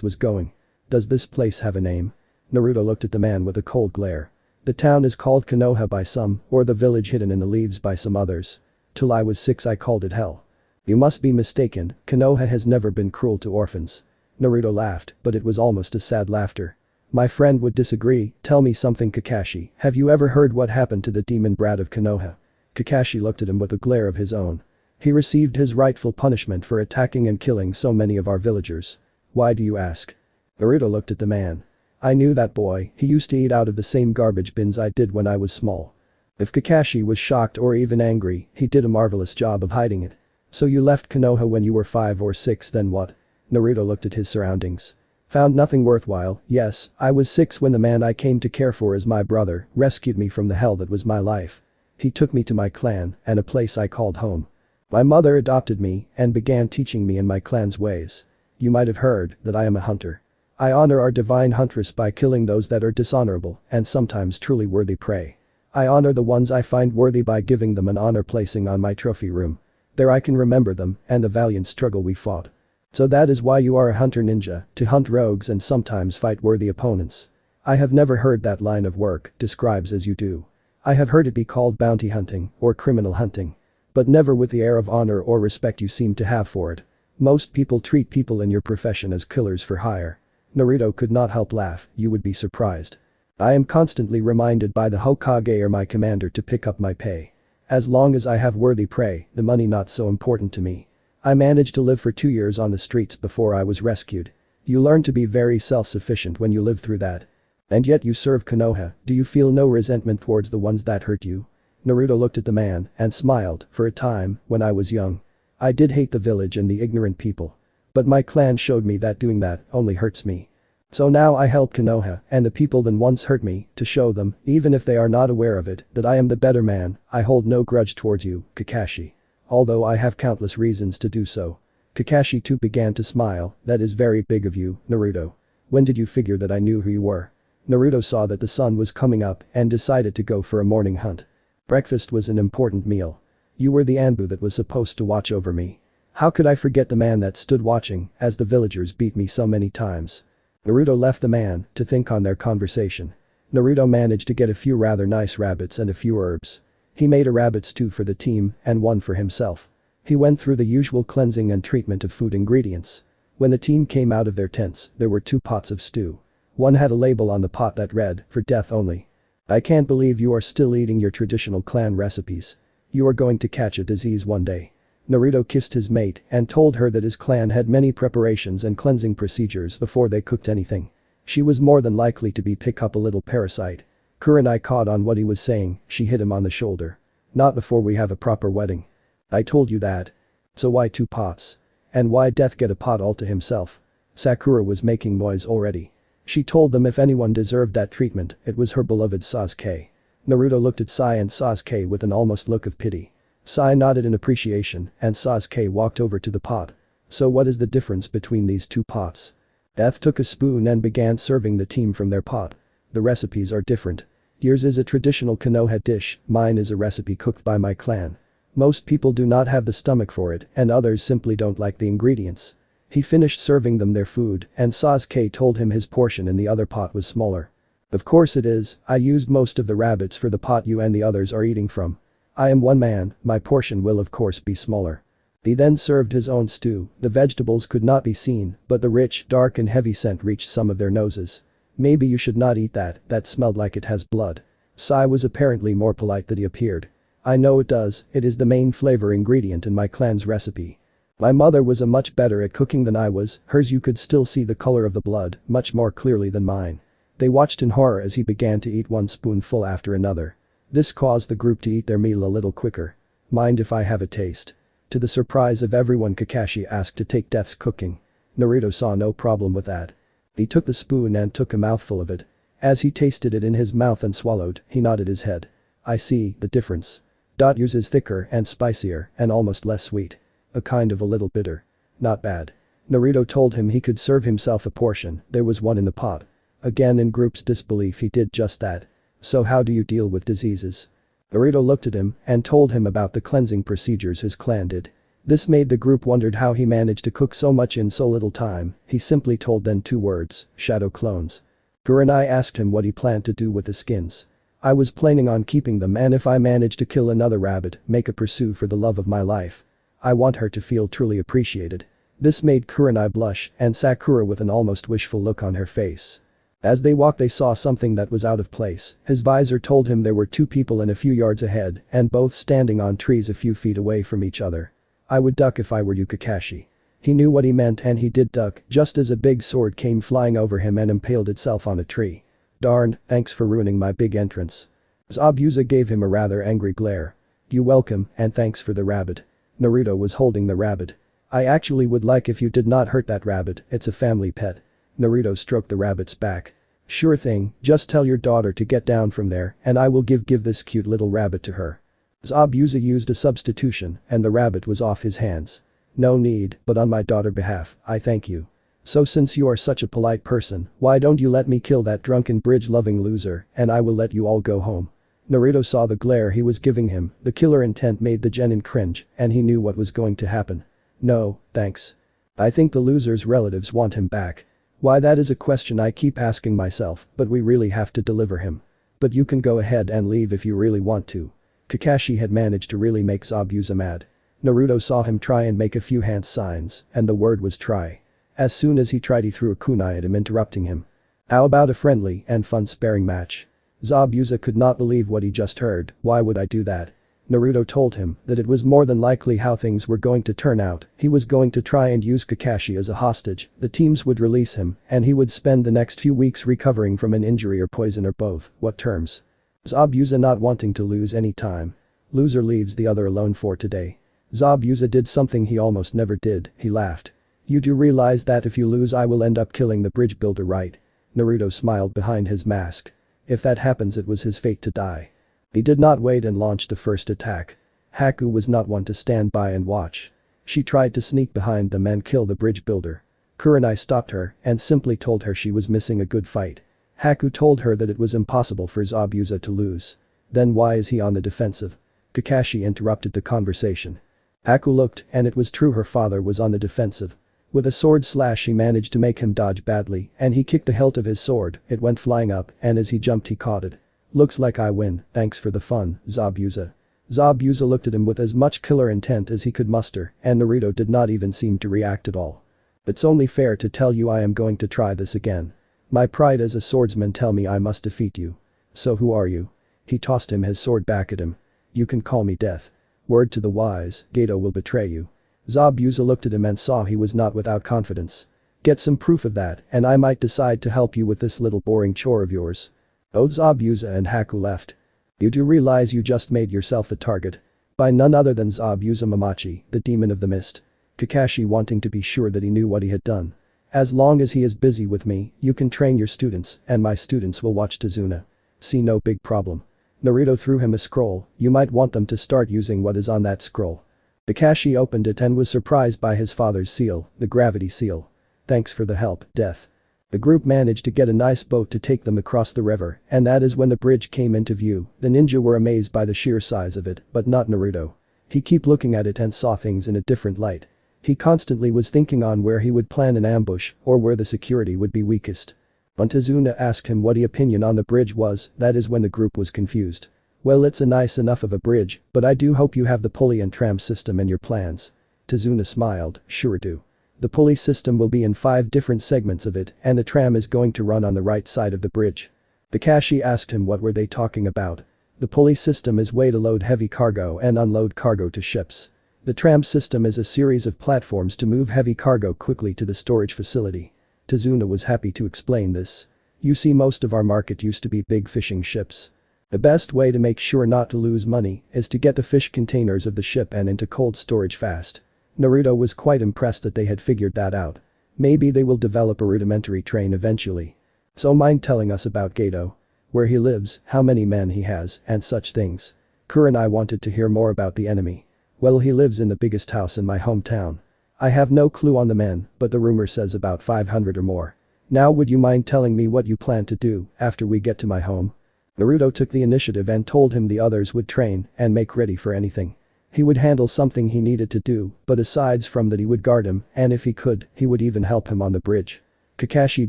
was going. Does this place have a name? Naruto looked at the man with a cold glare. The town is called Konoha by some, or the village hidden in the leaves by some others. Till I was 6 I called it hell. You must be mistaken, Konoha has never been cruel to orphans. Naruto laughed, but it was almost a sad laughter. My friend would disagree, tell me something Kakashi, have you ever heard what happened to the demon brat of Konoha? Kakashi looked at him with a glare of his own. He received his rightful punishment for attacking and killing so many of our villagers. Why do you ask? Naruto looked at the man. I knew that boy, he used to eat out of the same garbage bins I did when I was small. If Kakashi was shocked or even angry, he did a marvelous job of hiding it. So you left Konoha when you were 5 or 6, then what? Naruto looked at his surroundings. Found nothing worthwhile, yes, I was 6 when the man I came to care for as my brother rescued me from the hell that was my life. He took me to my clan and a place I called home. My mother adopted me and began teaching me in my clan's ways. You might have heard that I am a hunter. I honor our divine huntress by killing those that are dishonorable and sometimes truly worthy prey. I honor the ones I find worthy by giving them an honor placing on my trophy room. There I can remember them and the valiant struggle we fought. So that is why you are a hunter ninja, to hunt rogues and sometimes fight worthy opponents. I have never heard that line of work describes as you do. I have heard it be called bounty hunting or criminal hunting. But never with the air of honor or respect you seem to have for it. Most people treat people in your profession as killers for hire. Naruto could not help laugh, you would be surprised. I am constantly reminded by the Hokage or my commander to pick up my pay. As long as I have worthy prey, the money not so important to me. I managed to live for 2 years on the streets before I was rescued. You learn to be very self-sufficient when you live through that. And yet you serve Konoha, do you feel no resentment towards the ones that hurt you? Naruto looked at the man and smiled, for a time, when I was young. I did hate the village and the ignorant people. But my clan showed me that doing that only hurts me. So now I help Konoha and the people that once hurt me to show them, even if they are not aware of it, that I am the better man. I hold no grudge towards you, Kakashi. Although I have countless reasons to do so. Kakashi too began to smile, that is very big of you, Naruto. When did you figure that I knew who you were? Naruto saw that the sun was coming up and decided to go for a morning hunt. Breakfast was an important meal. You were the Anbu that was supposed to watch over me. How could I forget the man that stood watching as the villagers beat me so many times? Naruto left the man to think on their conversation. Naruto managed to get a few rather nice rabbits and a few herbs. He made a rabbit stew for the team and one for himself. He went through the usual cleansing and treatment of food ingredients. When the team came out of their tents, there were 2 pots of stew. One had a label on the pot that read, "For death only." I can't believe you are still eating your traditional clan recipes. You are going to catch a disease one day. Naruto kissed his mate and told her that his clan had many preparations and cleansing procedures before they cooked anything. She was more than likely to pick up a little parasite. Kurai caught on what he was saying, she hit him on the shoulder. Not before we have a proper wedding. I told you that. So why 2 pots? And why Death get a pot all to himself? Sakura was making noise already. She told them if anyone deserved that treatment, it was her beloved Sasuke. Naruto looked at Sai and Sasuke with an almost look of pity. Sai nodded in appreciation and Sasuke walked over to the pot. So what is the difference between these 2 pots? Death took a spoon and began serving the team from their pot. The recipes are different. Yours is a traditional Konoha dish, mine is a recipe cooked by my clan. Most people do not have the stomach for it and others simply don't like the ingredients. He finished serving them their food and Sasuke told him his portion in the other pot was smaller. Of course it is, I used most of the rabbits for the pot you and the others are eating from. I am one man, my portion will of course be smaller. He then served his own stew, the vegetables could not be seen, but the rich, dark and heavy scent reached some of their noses. Maybe you should not eat that smelled like it has blood. Sai was apparently more polite than he appeared. I know it does, it is the main flavor ingredient in my clan's recipe. My mother was a much better at cooking than I was, hers you could still see the color of the blood, much more clearly than mine. They watched in horror as he began to eat one spoonful after another. This caused the group to eat their meal a little quicker. Mind if I have a taste? To the surprise of everyone, Kakashi asked to take Death's cooking. Naruto saw no problem with that. He took the spoon and took a mouthful of it. As he tasted it in his mouth and swallowed, he nodded his head. I see the difference. Yours is thicker and spicier and almost less sweet. A kind of a little bitter. Not bad. Naruto told him he could serve himself a portion, there was one in the pot. Again in group's disbelief he did just that. So how do you deal with diseases? Naruto looked at him and told him about the cleansing procedures his clan did. This made the group wondered how he managed to cook so much in so little time, he simply told them 2 words, shadow clones. Kurai asked him what he planned to do with the skins. I was planning on keeping them and if I manage to kill another rabbit, make a pursue for the love of my life. I want her to feel truly appreciated. This made Kurai blush and Sakura with an almost wishful look on her face. As they walked they saw something that was out of place. His visor told him there were two people in a few yards ahead and both standing on trees a few feet away from each other. I would duck if I were you, Kakashi. He knew what he meant and he did duck just as a big sword came flying over him and impaled itself on a tree. Darn, thanks for ruining my big entrance. Zabuza gave him a rather angry glare. You welcome and thanks for the rabbit. Naruto was holding the rabbit. I actually would like if you did not hurt that rabbit, it's a family pet. Naruto stroked the rabbit's back. Sure thing, just tell your daughter to get down from there and I will give this cute little rabbit to her. Zabuza used a substitution and the rabbit was off his hands. No need, but on my daughter's behalf, I thank you. So since you are such a polite person, why don't you let me kill that drunken bridge-loving loser and I will let you all go home. Naruto saw the glare he was giving him, the killer intent made the genin cringe and he knew what was going to happen. No, thanks. I think the loser's relatives want him back. Why, that is a question I keep asking myself, but we really have to deliver him. But you can go ahead and leave if you really want to. Kakashi had managed to really make Zabuza mad. Naruto saw him try and make a few hand signs, and the word was try. As soon as he tried he threw a kunai at him, interrupting him. How about a friendly and fun sparring match? Zabuza could not believe what he just heard. Why would I do that? Naruto told him that it was more than likely how things were going to turn out. He was going to try and use Kakashi as a hostage, the teams would release him, and he would spend the next few weeks recovering from an injury or poison or both. What terms? Zabuza not wanting to lose any time. Loser leaves the other alone for today. Zabuza did something he almost never did, he laughed. You do realize that if you lose I will end up killing the bridge builder, right? Naruto smiled behind his mask. If that happens it was his fate to die. He did not wait and launched the first attack. Haku was not one to stand by and watch. She tried to sneak behind them and kill the bridge builder. Kurai stopped her and simply told her she was missing a good fight. Haku told her that it was impossible for Zabuza to lose. Then why is he on the defensive? Kakashi interrupted the conversation. Haku looked and it was true, her father was on the defensive. With a sword slash he managed to make him dodge badly and he kicked the hilt of his sword, it went flying up and as he jumped he caught it. Looks like I win, thanks for the fun, Zabuza. Zabuza looked at him with as much killer intent as he could muster and Naruto did not even seem to react at all. It's only fair to tell you I am going to try this again. My pride as a swordsman tell me I must defeat you. So who are you? He tossed him his sword back at him. You can call me Death. Word to the wise, Gato will betray you. Zabuza looked at him and saw he was not without confidence. Get some proof of that and I might decide to help you with this little boring chore of yours. Both Zabuza and Haku left. You do realize you just made yourself the target. By none other than Zabuza Mamachi, the demon of the mist. Kakashi wanting to be sure that he knew what he had done. As long as he is busy with me, you can train your students and my students will watch Tazuna. See, no big problem. Naruto threw him a scroll, you might want them to start using what is on that scroll. Kakashi opened it and was surprised by his father's seal, the gravity seal. Thanks for the help, Death. The group managed to get a nice boat to take them across the river and that is when the bridge came into view. The ninja were amazed by the sheer size of it, but not Naruto. He kept looking at it and saw things in a different light. He constantly was thinking on where he would plan an ambush or where the security would be weakest. When Tazuna asked him what his opinion on the bridge was, that is when the group was confused. Well, it's a nice enough of a bridge, but I do hope you have the pulley and tram system in your plans. Tazuna smiled, sure do. The pulley system will be in 5 different segments of it and the tram is going to run on the right side of the bridge. Kakashi asked him what were they talking about. The pulley system is way to load heavy cargo and unload cargo to ships. The tram system is a series of platforms to move heavy cargo quickly to the storage facility. Tazuna was happy to explain this. You see, most of our market used to be big fishing ships. The best way to make sure not to lose money is to get the fish containers of the ship and into cold storage fast. Naruto was quite impressed that they had figured that out. Maybe they will develop a rudimentary train eventually. So mind telling us about Gato? Where he lives, how many men he has, and such things. Kurai wanted to hear more about the enemy. Well, he lives in the biggest house in my hometown. I have no clue on the men, but the rumor says about 500 or more. Now would you mind telling me what you plan to do after we get to my home? Naruto took the initiative and told him the others would train and make ready for anything. He would handle something he needed to do, but asides from that he would guard him and if he could, he would even help him on the bridge. Kakashi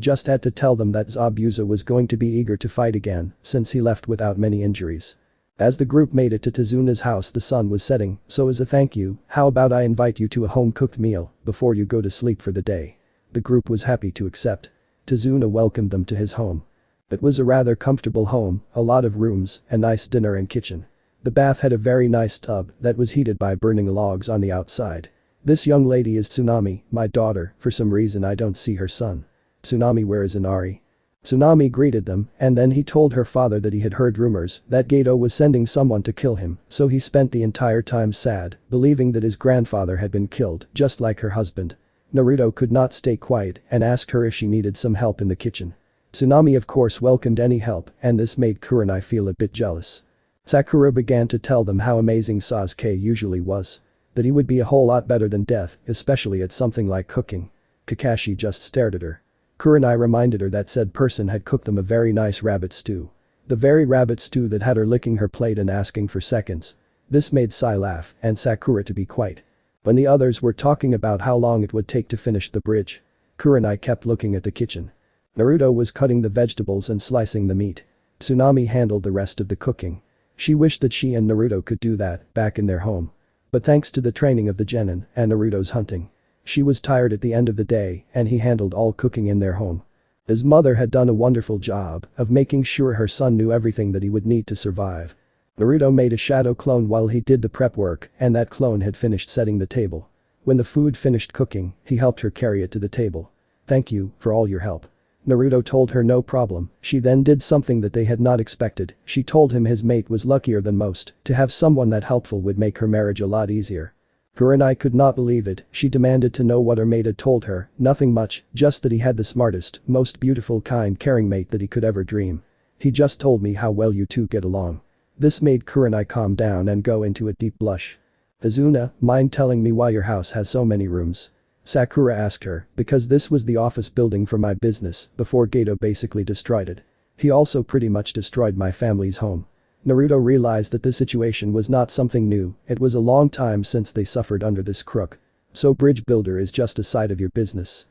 just had to tell them that Zabuza was going to be eager to fight again since he left without many injuries. As the group made it to Tazuna's house, the sun was setting, so as a thank you, how about I invite you to a home-cooked meal before you go to sleep for the day? The group was happy to accept. Tazuna welcomed them to his home. It was a rather comfortable home, a lot of rooms, a nice dinner and kitchen. The bath had a very nice tub that was heated by burning logs on the outside. This young lady is Tsunami, my daughter, for some reason I don't see her son. Tsunami, where is Inari? Tsunami greeted them, and then he told her father that he had heard rumors that Gato was sending someone to kill him, so he spent the entire time sad, believing that his grandfather had been killed, just like her husband. Naruto could not stay quiet and asked her if she needed some help in the kitchen. Tsunami of course welcomed any help, and this made Kurai feel a bit jealous. Sakura began to tell them how amazing Sasuke usually was. That he would be a whole lot better than death, especially at something like cooking. Kakashi just stared at her. Kurai reminded her that said person had cooked them a very nice rabbit stew. The very rabbit stew that had her licking her plate and asking for seconds. This made Sai laugh and Sakura to be quiet. When the others were talking about how long it would take to finish the bridge, Kurai kept looking at the kitchen. Naruto was cutting the vegetables and slicing the meat. Tsunami handled the rest of the cooking. She wished that she and Naruto could do that back in their home. But thanks to the training of the genin and Naruto's hunting, she was tired at the end of the day and he handled all cooking in their home. His mother had done a wonderful job of making sure her son knew everything that he would need to survive. Naruto made a shadow clone while he did the prep work and that clone had finished setting the table. When the food finished cooking, he helped her carry it to the table. "Thank you for all your help." Naruto told her no problem. She then did something that they had not expected. She told him his mate was luckier than most. To have someone that helpful would make her marriage a lot easier. Kurai could not believe it. She demanded to know what her mate had told her. Nothing much, just that he had the smartest, most beautiful, kind, caring mate that he could ever dream. "He just told me how well you two get along." This made Kurai calm down and go into a deep blush. "Tazuna, mind telling me why your house has so many rooms?" Sakura asked her, because this was the office building for my business before Gato basically destroyed it. He also pretty much destroyed my family's home. Naruto realized that this situation was not something new, it was a long time since they suffered under this crook. So bridge builder is just a side of your business.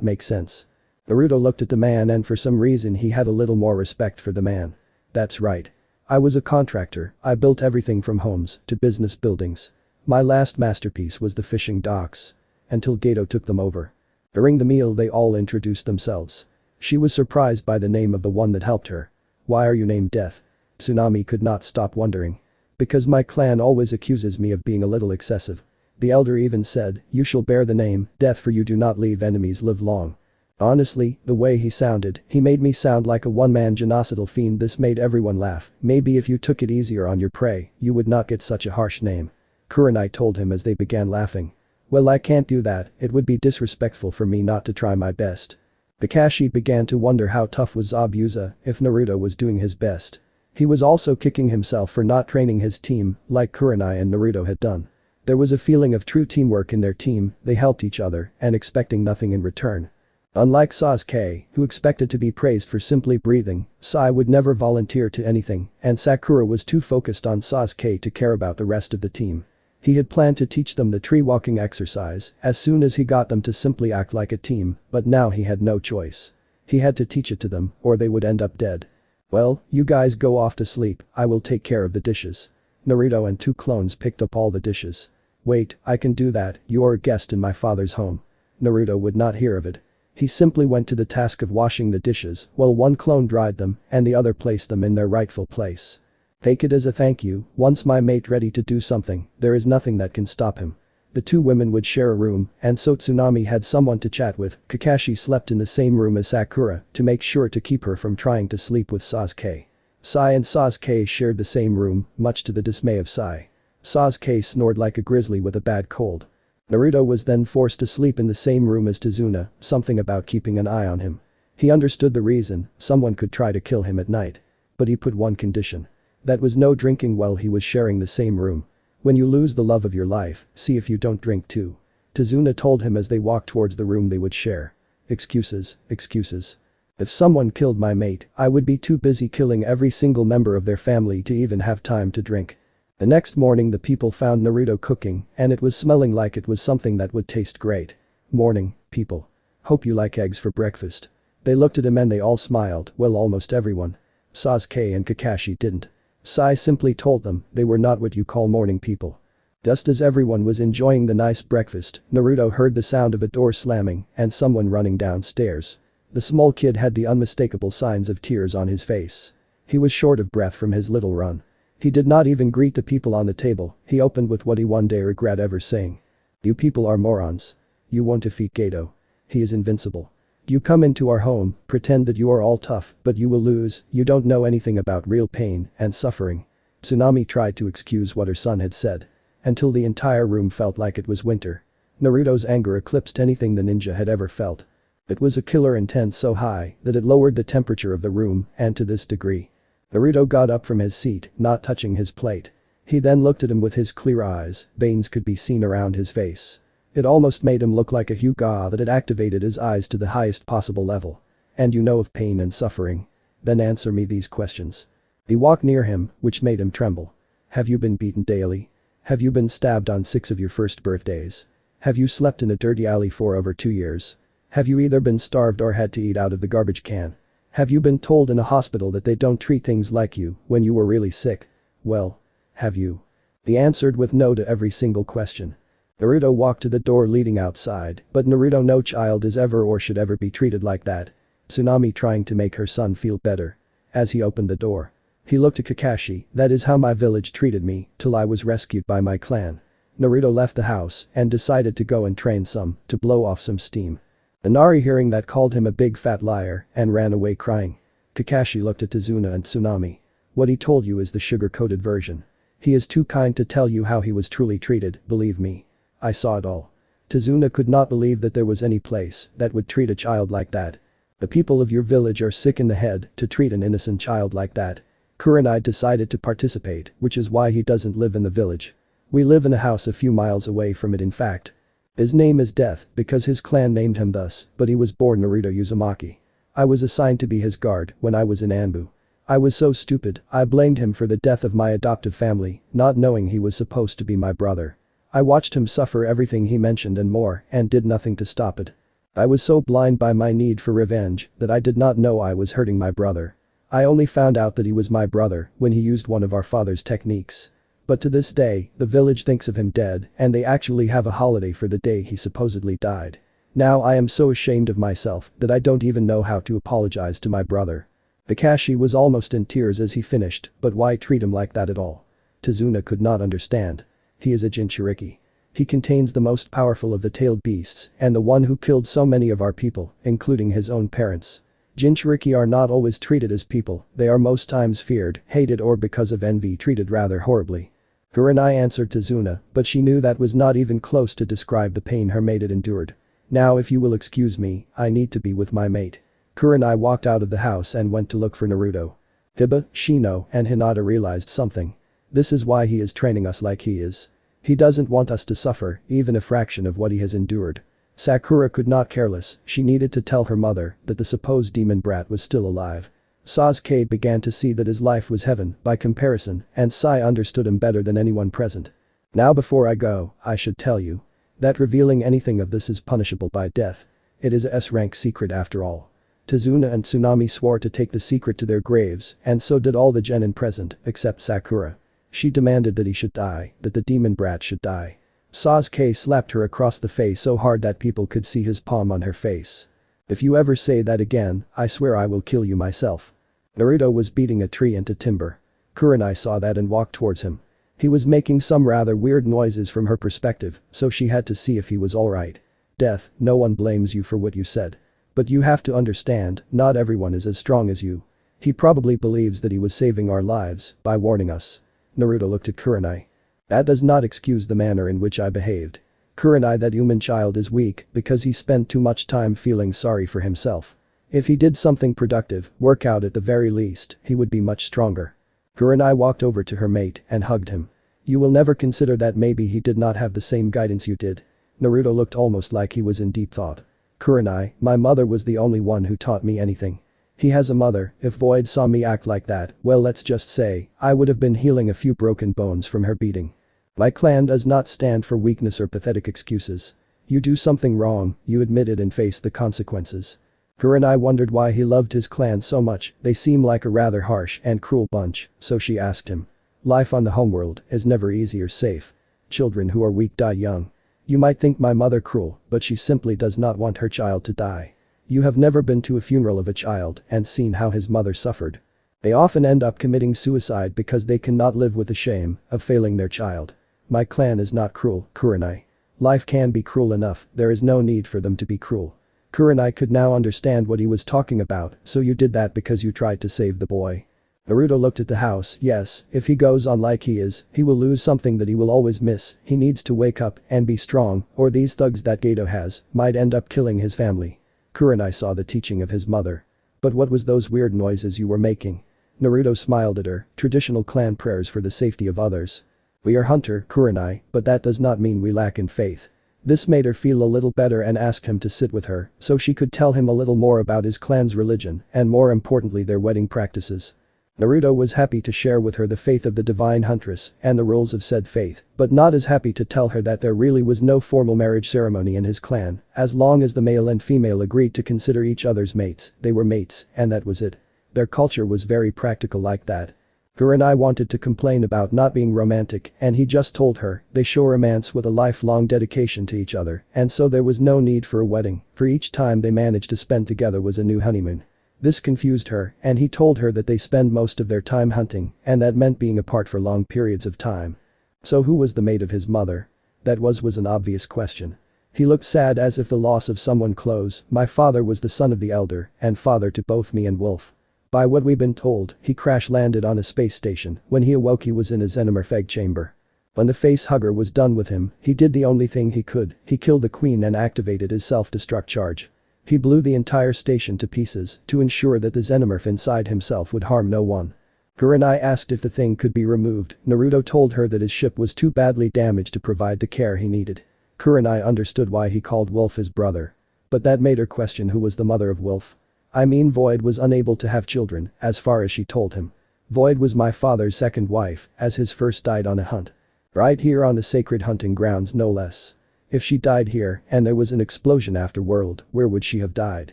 Makes sense. Naruto looked at the man and for some reason he had a little more respect for the man. "That's right. I was a contractor, I built everything from homes to business buildings. My last masterpiece was the fishing docks. Until Gato took them over." During the meal they all introduced themselves. She was surprised by the name of the one that helped her. "Why are you named Death?" Tsunami could not stop wondering. "Because my clan always accuses me of being a little excessive. The elder even said, you shall bear the name Death for you do not leave enemies live long." Honestly, the way he sounded, he made me sound like a one-man genocidal fiend. This made everyone laugh. "Maybe if you took it easier on your prey, you would not get such a harsh name." Kurai told him as they began laughing. "Well, I can't do that, it would be disrespectful for me not to try my best." Kakashi began to wonder how tough was Zabuza if Naruto was doing his best. He was also kicking himself for not training his team like Kurai and Naruto had done. There was a feeling of true teamwork in their team, they helped each other and expecting nothing in return. Unlike Sasuke, who expected to be praised for simply breathing, Sai would never volunteer to anything and Sakura was too focused on Sasuke to care about the rest of the team. He had planned to teach them the tree walking exercise as soon as he got them to simply act like a team, but now he had no choice. He had to teach it to them or they would end up dead. "Well, you guys go off to sleep, I will take care of the dishes." Naruto and two clones picked up all the dishes. "Wait, I can do that, you're a guest in my father's home." Naruto would not hear of it. He simply went to the task of washing the dishes while one clone dried them and the other placed them in their rightful place. "Take it as a thank you, once my mate ready to do something, there is nothing that can stop him." The two women would share a room and so Tsunami had someone to chat with. Kakashi slept in the same room as Sakura to make sure to keep her from trying to sleep with Sasuke. Sai and Sasuke shared the same room, much to the dismay of Sai. Sasuke snored like a grizzly with a bad cold. Naruto was then forced to sleep in the same room as Tazuna, something about keeping an eye on him. He understood the reason, someone could try to kill him at night. But he put one condition. That was no drinking while he was sharing the same room. "When you lose the love of your life, see if you don't drink too." Tazuna told him as they walked towards the room they would share. "Excuses, excuses. If someone killed my mate, I would be too busy killing every single member of their family to even have time to drink." The next morning the people found Naruto cooking and it was smelling like it was something that would taste great. "Morning, people. Hope you like eggs for breakfast." They looked at him and they all smiled, well, almost everyone. Sasuke and Kakashi didn't. Sai simply told them they were not what you call morning people. Just as everyone was enjoying the nice breakfast, Naruto heard the sound of a door slamming and someone running downstairs. The small kid had the unmistakable signs of tears on his face. He was short of breath from his little run. He did not even greet the people on the table, he opened with what he one day regret ever saying. You people are morons. You won't defeat Gato. He is invincible. You come into our home, pretend that you are all tough, but you will lose, you don't know anything about real pain and suffering. Tsunami tried to excuse what her son had said. Until the entire room felt like it was winter. Naruto's anger eclipsed anything the ninja had ever felt. It was a killer intent so high that it lowered the temperature of the room, and to this degree. Naruto got up from his seat, not touching his plate. He then looked at him with his clear eyes, veins could be seen around his face. It almost made him look like a Hokage that had activated his eyes to the highest possible level. And you know of pain and suffering. Then answer me these questions. He walked near him, which made him tremble. Have you been beaten daily? Have you been stabbed on 6 of your first birthdays? Have you slept in a dirty alley for over 2 years? Have you either been starved or had to eat out of the garbage can? Have you been told in a hospital that they don't treat things like you when you were really sick? Well, have you? He answered with no to every single question. Naruto walked to the door leading outside, but Naruto, no child is ever or should ever be treated like that. Tsunami trying to make her son feel better. As he opened the door. He looked at Kakashi, that is how my village treated me till I was rescued by my clan. Naruto left the house and decided to go and train to blow off some steam. Inari hearing that called him a big fat liar and ran away crying. Kakashi looked at Tazuna and Tsunami. What he told you is the sugar-coated version. He is too kind to tell you how he was truly treated, believe me. I saw it all. Tazuna could not believe that there was any place that would treat a child like that. The people of your village are sick in the head to treat an innocent child like that. Kurai decided to participate, which is why he doesn't live in the village. We live in a house a few miles away from it in fact. His name is Death because his clan named him thus, but he was born Naruto Uzumaki. I was assigned to be his guard when I was in Anbu. I was so stupid, I blamed him for the death of my adoptive family, not knowing he was supposed to be my brother. I watched him suffer everything he mentioned and more and did nothing to stop it. I was so blind by my need for revenge that I did not know I was hurting my brother. I only found out that he was my brother when he used one of our father's techniques. But to this day, the village thinks of him dead and they actually have a holiday for the day he supposedly died. Now I am so ashamed of myself that I don't even know how to apologize to my brother. Kakashi was almost in tears as he finished, but why treat him like that at all? Tazuna could not understand. He is a Jinchuriki. He contains the most powerful of the tailed beasts and the one who killed so many of our people, including his own parents. Jinchuriki are not always treated as people, they are most times feared, hated or because of envy treated rather horribly. Kurai answered Tazuna, but she knew that was not even close to describe the pain her mate had endured. Now if you will excuse me, I need to be with my mate. Kurai walked out of the house and went to look for Naruto. Hiba, Shino and Hinata realized something. This is why he is training us like he is. He doesn't want us to suffer, even a fraction of what he has endured. Sakura could not care less, she needed to tell her mother that the supposed demon brat was still alive. Sasuke began to see that his life was heaven by comparison and Sai understood him better than anyone present. Now before I go, I should tell you that revealing anything of this is punishable by death. It is a S-rank secret after all. Tazuna and Tsunami swore to take the secret to their graves and so did all the genin present except Sakura. She demanded that he should die, that the demon brat should die. Sasuke slapped her across the face so hard that people could see his palm on her face. If you ever say that again, I swear I will kill you myself. Naruto was beating a tree into timber. Kurai saw that and walked towards him. He was making some rather weird noises from her perspective, so she had to see if he was alright. Death, no one blames you for what you said. But you have to understand, not everyone is as strong as you. He probably believes that he was saving our lives by warning us. Naruto looked at Kurai. That does not excuse the manner in which I behaved. Kurai, that human child is weak because he spent too much time feeling sorry for himself. If he did something productive, work out at the very least, he would be much stronger. Kurai walked over to her mate and hugged him. You will never consider that maybe he did not have the same guidance you did? Naruto looked almost like he was in deep thought. Kurai, my mother was the only one who taught me anything. He has a mother, if Void saw me act like that, well let's just say, I would have been healing a few broken bones from her beating. My clan does not stand for weakness or pathetic excuses. You do something wrong, you admit it and face the consequences. Kurai wondered why he loved his clan so much, they seem like a rather harsh and cruel bunch, so she asked him. Life on the homeworld is never easy or safe. Children who are weak die young. You might think my mother cruel, but she simply does not want her child to die. You have never been to a funeral of a child and seen how his mother suffered. They often end up committing suicide because they cannot live with the shame of failing their child. My clan is not cruel, Kurai. Life can be cruel enough, there is no need for them to be cruel. Kurai could now understand what he was talking about, so you did that because you tried to save the boy. Naruto looked at the house. Yes, if he goes on like he is, he will lose something that he will always miss. He needs to wake up and be strong, or these thugs that Gato has might end up killing his family. Kurai saw the teaching of his mother. But what was those weird noises you were making? Naruto smiled at her. Traditional clan prayers for the safety of others. We are hunter, Kurai, but that does not mean we lack in faith. This made her feel a little better and asked him to sit with her so she could tell him a little more about his clan's religion and more importantly their wedding practices. Naruto was happy to share with her the faith of the divine huntress and the rules of said faith, but not as happy to tell her that there really was no formal marriage ceremony in his clan. As long as the male and female agreed to consider each other's mates, they were mates, and that was it. Their culture was very practical like that. Kurai wanted to complain about not being romantic and he just told her they show romance with a lifelong dedication to each other and so there was no need for a wedding, for each time they managed to spend together was a new honeymoon. This confused her and he told her that they spend most of their time hunting and that meant being apart for long periods of time. So who was the mate of his mother? That was an obvious question. He looked sad as if the loss of someone close. My father was the son of the elder and father to both me and Wolf. By what we've been told, he crash-landed on a space station. When he awoke he was in his xenomorph chamber. When the face hugger was done with him, he did the only thing he could. He killed the queen and activated his self-destruct charge. He blew the entire station to pieces to ensure that the xenomorph inside himself would harm no one. Kurai asked if the thing could be removed. Naruto told her that his ship was too badly damaged to provide the care he needed. Kurai understood why he called Wolf his brother. But that made her question who was the mother of Wolf. I mean Void was unable to have children, as far as she told him. Void was my father's second wife, as his first died on a hunt. Right here on the sacred hunting grounds no less. If she died here and there was an explosion afterward, where would she have died?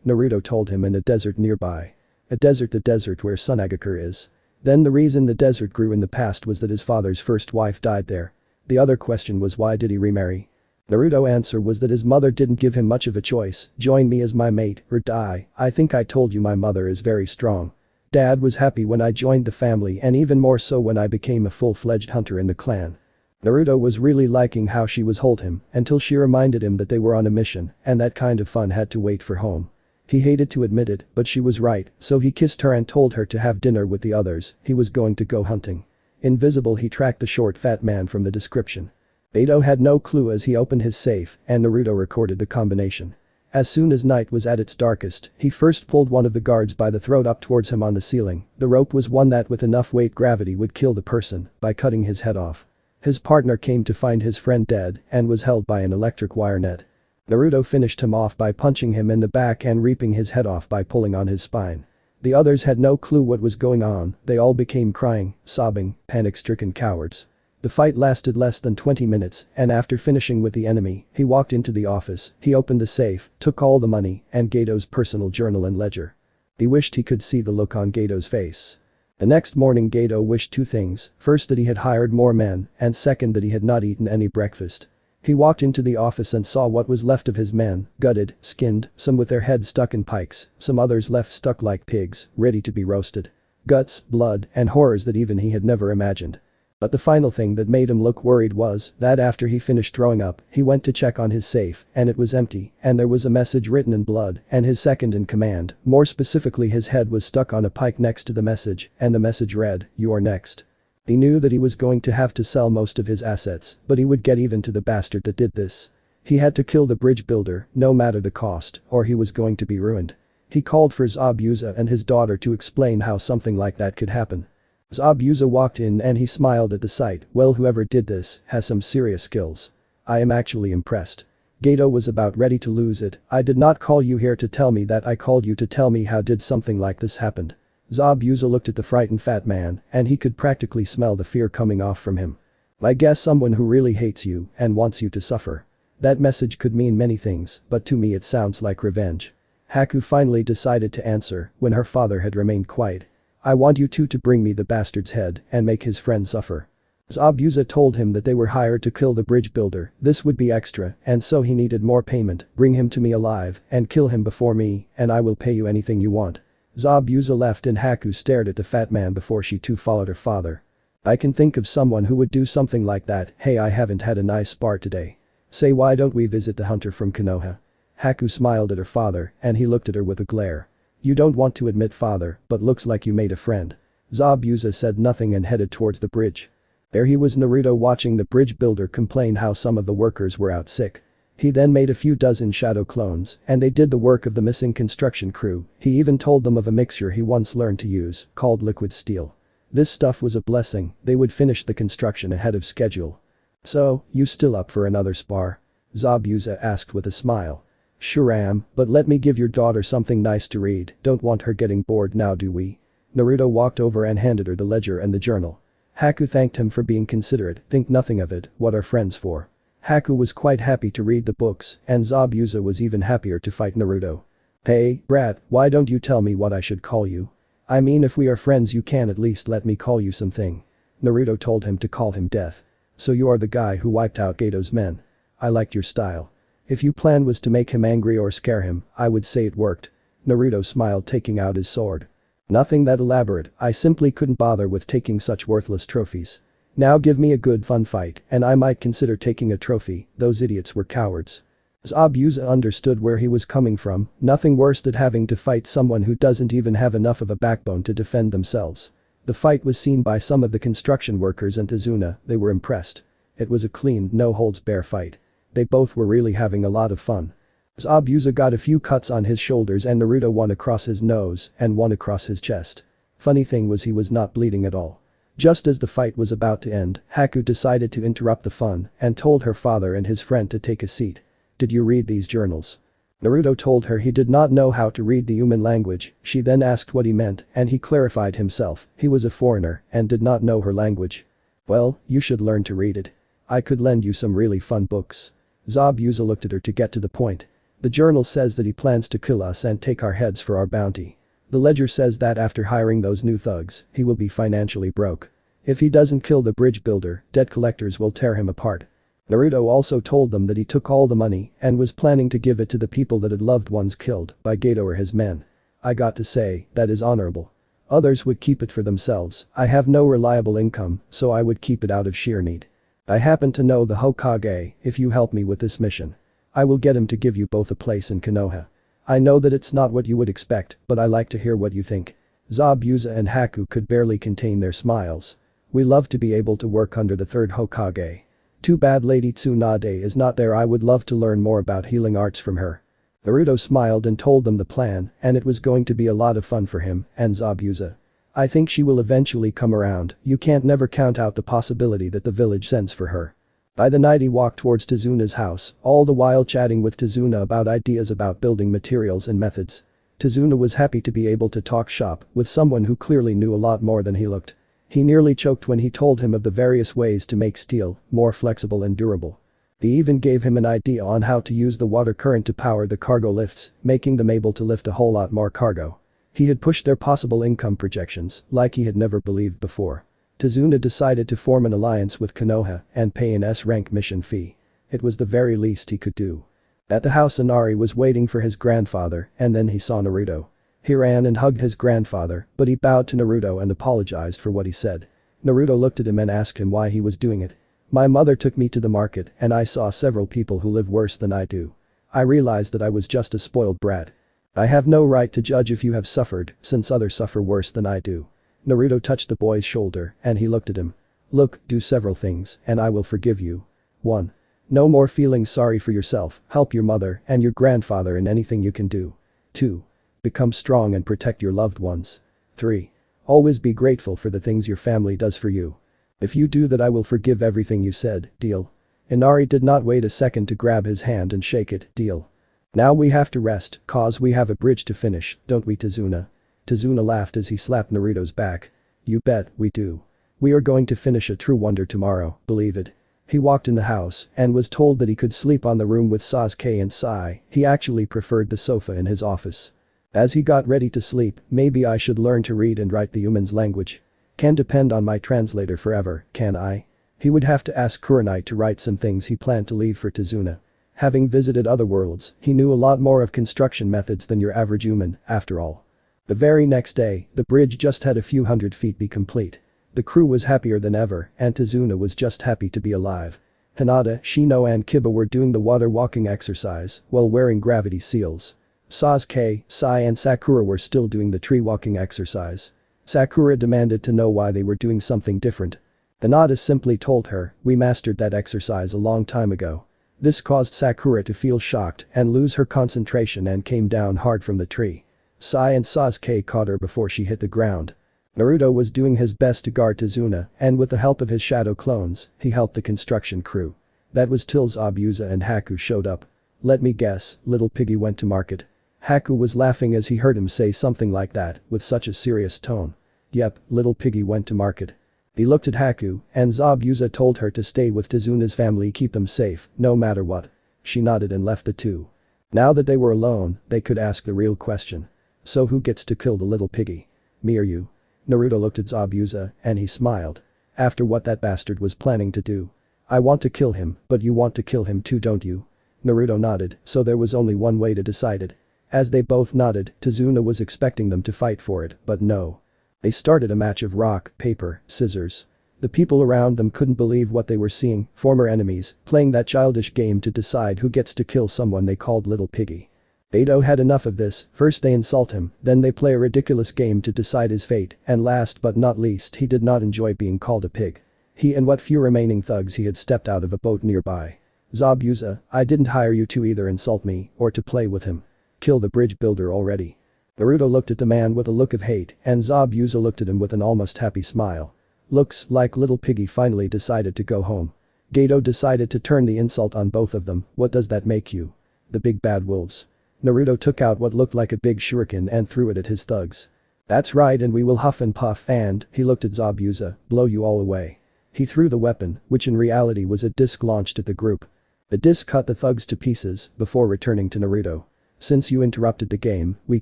Naruto told him in a desert nearby. The desert where Sunagakur is. Then the reason the desert grew in the past was that his father's first wife died there. The other question was why did he remarry? Naruto's answer was that his mother didn't give him much of a choice. Join me as my mate or die. I think I told you my mother is very strong. Dad was happy when I joined the family and even more so when I became a full-fledged hunter in the clan. Naruto was really liking how she was hold him until she reminded him that they were on a mission and that kind of fun had to wait for home. He hated to admit it, but she was right, so he kissed her and told her to have dinner with the others. He was going to go hunting. Invisible, he tracked the short fat man from the description. Gato had no clue as he opened his safe and Naruto recorded the combination. As soon as night was at its darkest, he first pulled one of the guards by the throat up towards him on the ceiling. The rope was one that with enough weight gravity would kill the person by cutting his head off. His partner came to find his friend dead and was held by an electric wire net. Naruto finished him off by punching him in the back and reaping his head off by pulling on his spine. The others had no clue what was going on, they all became crying, sobbing, panic-stricken cowards. The fight lasted less than 20 minutes and after finishing with the enemy, he walked into the office, he opened the safe, took all the money and Gato's personal journal and ledger. He wished he could see the look on Gato's face. The next morning Gato wished two things, first that he had hired more men and second that he had not eaten any breakfast. He walked into the office and saw what was left of his men, gutted, skinned, some with their heads stuck in pikes, some others left stuck like pigs, ready to be roasted. Guts, blood, and horrors that even he had never imagined. But the final thing that made him look worried was that after he finished throwing up, he went to check on his safe and it was empty and there was a message written in blood and his second in command, more specifically his head was stuck on a pike next to the message and the message read, "You are next." He knew that he was going to have to sell most of his assets, but he would get even to the bastard that did this. He had to kill the bridge builder, no matter the cost, or he was going to be ruined. He called for Zabuza and his daughter to explain how something like that could happen. Zabuza walked in and he smiled at the sight. Well, whoever did this has some serious skills. I am actually impressed. Gato was about ready to lose it. I did not call you here to tell me that, I called you to tell me how did something like this happen. Zabuza looked at the frightened fat man and he could practically smell the fear coming off from him. I guess someone who really hates you and wants you to suffer. That message could mean many things, but to me it sounds like revenge. Haku finally decided to answer when her father had remained quiet. I want you two to bring me the bastard's head and make his friend suffer. Zabuza told him that they were hired to kill the bridge builder, this would be extra, and so he needed more payment, bring him to me alive, and kill him before me, and I will pay you anything you want. Zabuza left and Haku stared at the fat man before she too followed her father. I can think of someone who would do something like that. Hey, I haven't had a nice spar today. Say, why don't we visit the hunter from Konoha? Haku smiled at her father and he looked at her with a glare. You don't want to admit, father, but looks like you made a friend. Zabuza said nothing and headed towards the bridge. There he was, Naruto, watching the bridge builder complain how some of the workers were out sick. He then made a few dozen shadow clones and they did the work of the missing construction crew. He even told them of a mixture he once learned to use called liquid steel. This stuff was a blessing, they would finish the construction ahead of schedule. So, you still up for another spar? Zabuza asked with a smile. Sure am, but let me give your daughter something nice to read, don't want her getting bored now, do we? Naruto walked over and handed her the ledger and the journal. Haku thanked him for being considerate, think nothing of it, what are friends for? Haku was quite happy to read the books and Zabuza was even happier to fight Naruto. Hey, brat, why don't you tell me what I should call you? I mean, if we are friends you can at least let me call you something. Naruto told him to call him Death. So you are the guy who wiped out Gato's men. I liked your style. If your plan was to make him angry or scare him, I would say it worked. Naruto smiled, taking out his sword. Nothing that elaborate, I simply couldn't bother with taking such worthless trophies. Now give me a good fun fight and I might consider taking a trophy, those idiots were cowards. Zabuza understood where he was coming from, nothing worse than having to fight someone who doesn't even have enough of a backbone to defend themselves. The fight was seen by some of the construction workers and Tazuna, they were impressed. It was a clean, no-holds-barred fight. They both were really having a lot of fun. Zabuza got a few cuts on his shoulders and Naruto one across his nose and one across his chest. Funny thing was he was not bleeding at all. Just as the fight was about to end, Haku decided to interrupt the fun and told her father and his friend to take a seat. Did you read these journals? Naruto told her he did not know how to read the human language, she then asked what he meant and he clarified himself, he was a foreigner and did not know her language. Well, you should learn to read it. I could lend you some really fun books. Zabuza looked at her to get to the point. The journal says that he plans to kill us and take our heads for our bounty. The ledger says that after hiring those new thugs, he will be financially broke. If he doesn't kill the bridge builder, debt collectors will tear him apart. Naruto also told them that he took all the money and was planning to give it to the people that had loved ones killed by Gato or his men. I got to say, that is honorable. Others would keep it for themselves, I have no reliable income, so I would keep it out of sheer need. I happen to know the Hokage, if you help me with this mission. I will get him to give you both a place in Konoha. I know that it's not what you would expect, but I like to hear what you think. Zabuza and Haku could barely contain their smiles. We love to be able to work under the third Hokage. Too bad Lady Tsunade is not there, I would love to learn more about healing arts from her. Naruto smiled and told them the plan and it was going to be a lot of fun for him and Zabuza. I think she will eventually come around, you can't never count out the possibility that the village sends for her. By the night he walked towards Tazuna's house, all the while chatting with Tazuna about ideas about building materials and methods. Tazuna was happy to be able to talk shop with someone who clearly knew a lot more than he looked. He nearly choked when he told him of the various ways to make steel more flexible and durable. He even gave him an idea on how to use the water current to power the cargo lifts, making them able to lift a whole lot more cargo. He had pushed their possible income projections like he had never believed before. Tazuna decided to form an alliance with Konoha and pay an S-rank mission fee. It was the very least he could do. At the house, Inari was waiting for his grandfather and then he saw Naruto. He ran and hugged his grandfather, but he bowed to Naruto and apologized for what he said. Naruto looked at him and asked him why he was doing it. My mother took me to the market and I saw several people who live worse than I do. I realized that I was just a spoiled brat. I have no right to judge if you have suffered, since others suffer worse than I do. Naruto touched the boy's shoulder and he looked at him. Look, do several things and I will forgive you. 1. No more feeling sorry for yourself, help your mother and your grandfather in anything you can do. 2. Become strong and protect your loved ones. 3. Always be grateful for the things your family does for you. If you do that I will forgive everything you said, deal? Inari did not wait a second to grab his hand and shake it, deal? Now we have to rest, cause we have a bridge to finish, don't we Tazuna? Tazuna laughed as he slapped Naruto's back. You bet, we do. We are going to finish a true wonder tomorrow, believe it. He walked in the house and was told that he could sleep on the room with Sasuke and Sai, he actually preferred the sofa in his office. As he got ready to sleep, maybe I should learn to read and write the human's language. Can depend on my translator forever, can I? He would have to ask Kurai to write some things he planned to leave for Tazuna. Having visited other worlds, he knew a lot more of construction methods than your average human, after all. The very next day, the bridge just had a few hundred feet be complete. The crew was happier than ever, and Tazuna was just happy to be alive. Hinata, Shino and Kiba were doing the water walking exercise while wearing gravity seals. Sasuke, Sai and Sakura were still doing the tree walking exercise. Sakura demanded to know why they were doing something different. Hinata simply told her, "We mastered that exercise a long time ago." This caused Sakura to feel shocked and lose her concentration and came down hard from the tree. Sai and Sasuke caught her before she hit the ground. Naruto was doing his best to guard Tazuna, and with the help of his shadow clones, he helped the construction crew. That was till Zabuza and Haku showed up. "Let me guess, little piggy went to market." Haku was laughing as he heard him say something like that with such a serious tone. "Yep, little piggy went to market." He looked at Haku, and Zabuza told her to stay with Tazuna's family, keep them safe, no matter what. She nodded and left the two. Now that they were alone, they could ask the real question. "So who gets to kill the little piggy? Me or you?" Naruto looked at Zabuza, and he smiled. "After what that bastard was planning to do. I want to kill him, but you want to kill him too, don't you?" Naruto nodded, so there was only one way to decide it. As they both nodded, Tazuna was expecting them to fight for it, but no. They started a match of rock, paper, scissors. The people around them couldn't believe what they were seeing, former enemies, playing that childish game to decide who gets to kill someone they called little piggy. Gato had enough of this, first they insult him, then they play a ridiculous game to decide his fate, and last but not least he did not enjoy being called a pig. He and what few remaining thugs he had stepped out of a boat nearby. "Zabuza, I didn't hire you to either insult me or to play with him. Kill the bridge builder already." Naruto looked at the man with a look of hate and Zabuza looked at him with an almost happy smile. Looks like little piggy finally decided to go home. Gato decided to turn the insult on both of them. "What does that make you? The big bad wolves?" Naruto took out what looked like a big shuriken and threw it at his thugs. "That's right, and we will huff and puff and," he looked at Zabuza, "blow you all away." He threw the weapon, which in reality was a disc launched at the group. The disc cut the thugs to pieces before returning to Naruto. "Since you interrupted the game, we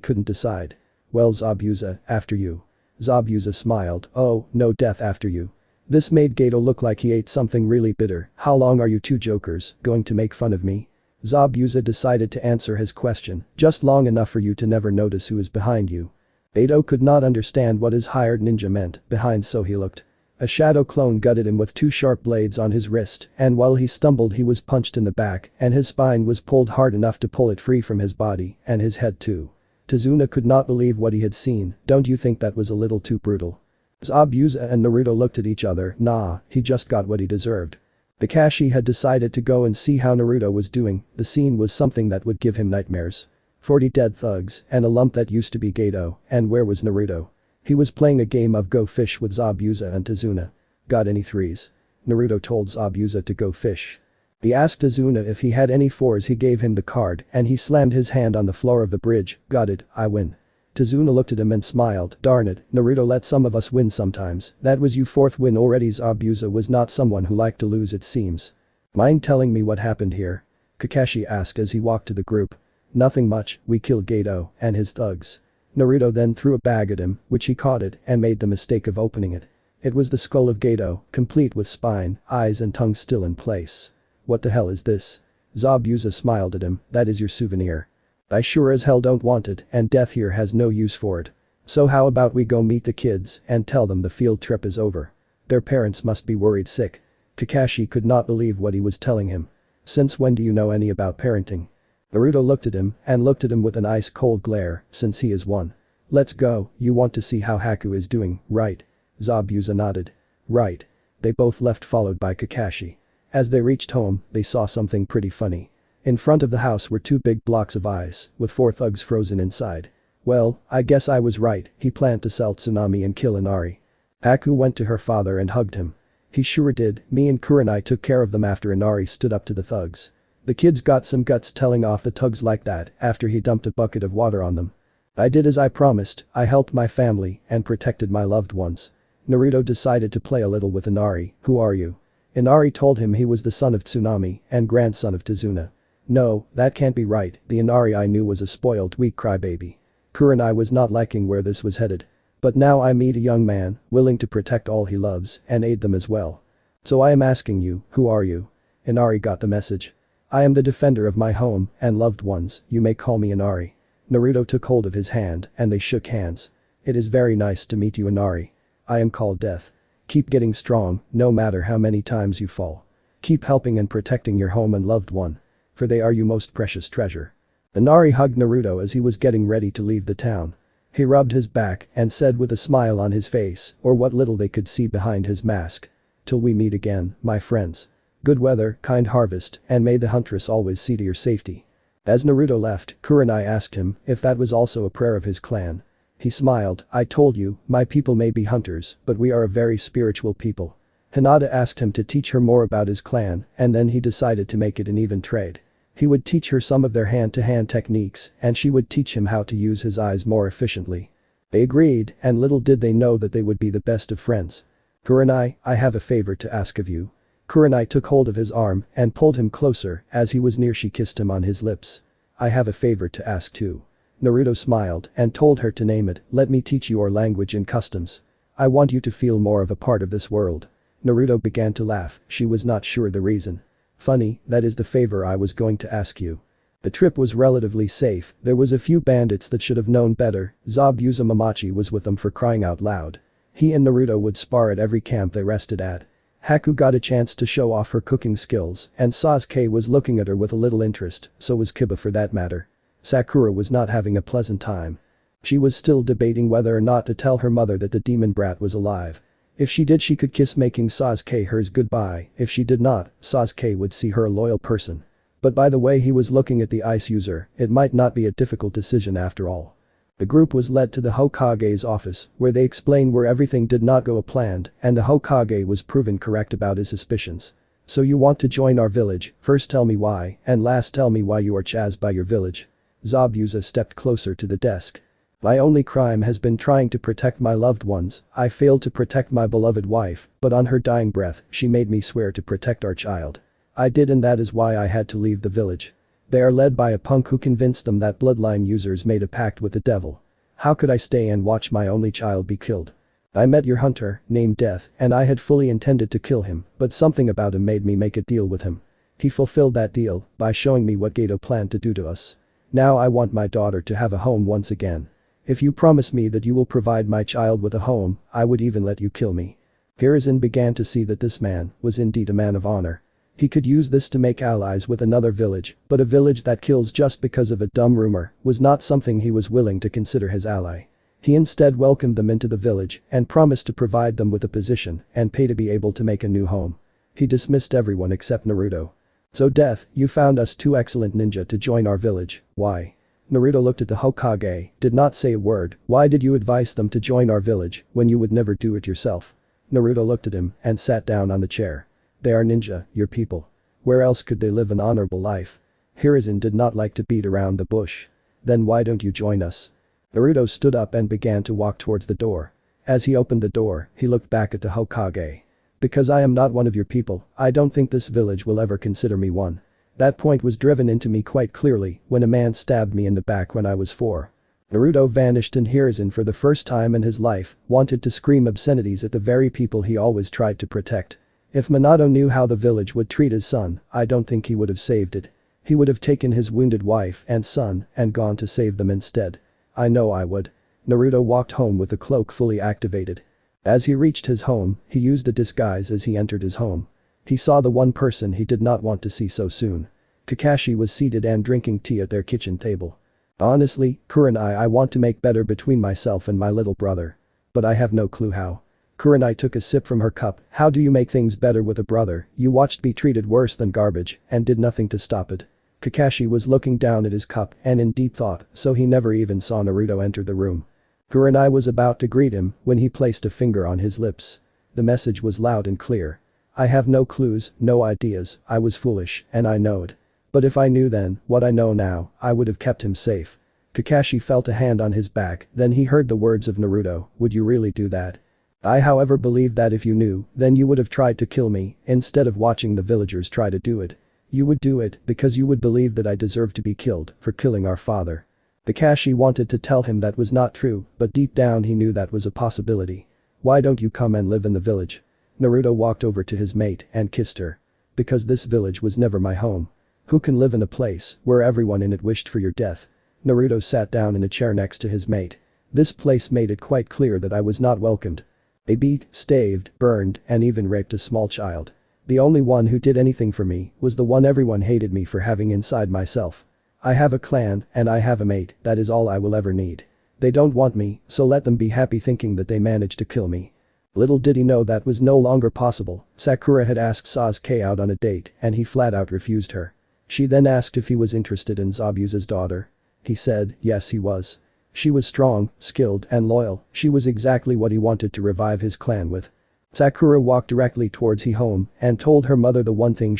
couldn't decide." "Well, Zabuza, after you." Zabuza smiled. "Oh, no, death after you." This made Gato look like he ate something really bitter. "How long are you two jokers going to make fun of me?" Zabuza decided to answer his question, "Just long enough for you to never notice who is behind you." Gato could not understand what his hired ninja meant, behind, so he looked. A shadow clone gutted him with two sharp blades on his wrist, and while he stumbled he was punched in the back and his spine was pulled hard enough to pull it free from his body, and his head too. Tazuna could not believe what he had seen. "Don't you think that was a little too brutal?" Zabuza and Naruto looked at each other. "Nah, he just got what he deserved." Kakashi had decided to go and see how Naruto was doing. The scene was something that would give him nightmares. 40 dead thugs and a lump that used to be Gato, and where was Naruto? He was playing a game of go fish with Zabuza and Tazuna. "Got any threes?" Naruto told Zabuza to go fish. He asked Tazuna if he had any fours. He gave him the card and he slammed his hand on the floor of the bridge. "Got it, I win." Tazuna looked at him and smiled. "Darn it, Naruto let some of us win sometimes. That was your fourth win already." Zabuza was not someone who liked to lose, it seems. "Mind telling me what happened here?" Kakashi asked as he walked to the group. "Nothing much, we killed Gato and his thugs." Naruto then threw a bag at him, which he caught it and made the mistake of opening it. It was the skull of Gato, complete with spine, eyes and tongue still in place. "What the hell is this?" Zabuza smiled at him. "That is your souvenir. I sure as hell don't want it, and death here has no use for it. So how about we go meet the kids and tell them the field trip is over? Their parents must be worried sick." Kakashi could not believe what he was telling him. "Since when do you know any about parenting?" Naruto looked at him and looked at him with an ice-cold glare, "Since he is one. Let's go, you want to see how Haku is doing, right?" Zabuza nodded. "Right." They both left followed by Kakashi. As they reached home, they saw something pretty funny. In front of the house were two big blocks of ice, with 4 thugs frozen inside. "Well, I guess I was right, he planned to sell Tsunami and kill Inari." Haku went to her father and hugged him. "He sure did, me and Kurai took care of them after Inari stood up to the thugs. The kids got some guts telling off the thugs like that after he dumped a bucket of water on them. I did as I promised, I helped my family and protected my loved ones." Naruto decided to play a little with Inari. "Who are you?" Inari told him he was the son of Tsunami and grandson of Tazuna. "No, that can't be right, the Inari I knew was a spoiled weak crybaby." Kurai was not liking where this was headed. "But now I meet a young man, willing to protect all he loves and aid them as well." So I am asking you, who are you? Inari got the message. I am the defender of my home and loved ones, you may call me Inari. Naruto took hold of his hand and they shook hands. It is very nice to meet you, Inari. I am called Death. Keep getting strong, no matter how many times you fall. Keep helping and protecting your home and loved one. For they are your most precious treasure. Inari hugged Naruto as he was getting ready to leave the town. He rubbed his back and said with a smile on his face, or what little they could see behind his mask. Till we meet again, my friends. Good weather, kind harvest, and may the huntress always see to your safety. As Naruto left, Kurai asked him if that was also a prayer of his clan. He smiled, I told you, my people may be hunters, but we are a very spiritual people. Hinata asked him to teach her more about his clan, and then he decided to make it an even trade. He would teach her some of their hand-to-hand techniques, and she would teach him how to use his eyes more efficiently. They agreed, and little did they know that they would be the best of friends. Kurai, I have a favor to ask of you. Kurai took hold of his arm and pulled him closer. As he was near, she kissed him on his lips. I have a favor to ask too. Naruto smiled and told her to name it. Let me teach you our language and customs. I want you to feel more of a part of this world. Naruto began to laugh, she was not sure the reason. Funny, that is the favor I was going to ask you. The trip was relatively safe, there was a few bandits that should have known better. Zabuza Mamachi was with them, for crying out loud. He and Naruto would spar at every camp they rested at. Haku got a chance to show off her cooking skills, and Sasuke was looking at her with a little interest, so was Kiba for that matter. Sakura was not having a pleasant time. She was still debating whether or not to tell her mother that the demon brat was alive. If she did, she could kiss, making Sasuke hers goodbye. If she did not, Sasuke would see her a loyal person. But by the way he was looking at the ice user, it might not be a difficult decision after all. The group was led to the Hokage's office, where they explained where everything did not go as planned, and the Hokage was proven correct about his suspicions. So you want to join our village, first tell me why, and last tell me why you are chased by your village. Zabuza stepped closer to the desk. My only crime has been trying to protect my loved ones. I failed to protect my beloved wife, but on her dying breath, she made me swear to protect our child. I did, and that is why I had to leave the village. They are led by a punk who convinced them that bloodline users made a pact with the devil. How could I stay and watch my only child be killed? I met your hunter, named Death, and I had fully intended to kill him, but something about him made me make a deal with him. He fulfilled that deal by showing me what Gato planned to do to us. Now I want my daughter to have a home once again. If you promise me that you will provide my child with a home, I would even let you kill me. Hiruzen began to see that this man was indeed a man of honor. He could use this to make allies with another village, but a village that kills just because of a dumb rumor was not something he was willing to consider his ally. He instead welcomed them into the village and promised to provide them with a position and pay to be able to make a new home. He dismissed everyone except Naruto. So Death, you found us two excellent ninja to join our village, why? Naruto looked at the Hokage, did not say a word. Why did you advise them to join our village when you would never do it yourself? Naruto looked at him and sat down on the chair. They are ninja, your people. Where else could they live an honorable life? Hiruzen did not like to beat around the bush. Then why don't you join us? Naruto stood up and began to walk towards the door. As he opened the door, he looked back at the Hokage. Because I am not one of your people, I don't think this village will ever consider me one. That point was driven into me quite clearly when a man stabbed me in the back when I was 4. Naruto vanished, and Hiruzen, for the first time in his life, wanted to scream obscenities at the very people he always tried to protect. If Minato knew how the village would treat his son, I don't think he would have saved it. He would have taken his wounded wife and son and gone to save them instead. I know I would. Naruto walked home with the cloak fully activated. As he reached his home, he used the disguise as he entered his home. He saw the one person he did not want to see so soon. Kakashi was seated and drinking tea at their kitchen table. Honestly, Kurai, I want to make better between myself and my little brother. But I have no clue how. Kurai took a sip from her cup. How do you make things better with a brother you watched be treated worse than garbage and did nothing to stop it? Kakashi was looking down at his cup and in deep thought, so he never even saw Naruto enter the room. Kurai was about to greet him when he placed a finger on his lips. The message was loud and clear. I have no clues, no ideas, I was foolish, and I know it. But if I knew then what I know now, I would have kept him safe. Kakashi felt a hand on his back, then he heard the words of Naruto, would you really do that? I however believe that if you knew, then you would have tried to kill me, instead of watching the villagers try to do it. You would do it because you would believe that I deserve to be killed for killing our father. Kakashi wanted to tell him that was not true, but deep down he knew that was a possibility. Why don't you come and live in the village? Naruto walked over to his mate and kissed her. Because this village was never my home. Who can live in a place where everyone in it wished for your death? Naruto sat down in a chair next to his mate. This place made it quite clear that I was not welcomed. They beat, staved, burned, and even raped a small child. The only one who did anything for me was the one everyone hated me for having inside myself. I have a clan and I have a mate, that is all I will ever need. They don't want me, so let them be happy thinking that they managed to kill me. Little did he know that was no longer possible. Sakura had asked Sasuke out on a date and he flat out refused her. She then asked if he was interested in Zabuza's daughter. He said yes he was. She was strong, skilled, and loyal. She was exactly what he wanted to revive his clan with. Sakura walked directly towards home and told her mother the one thing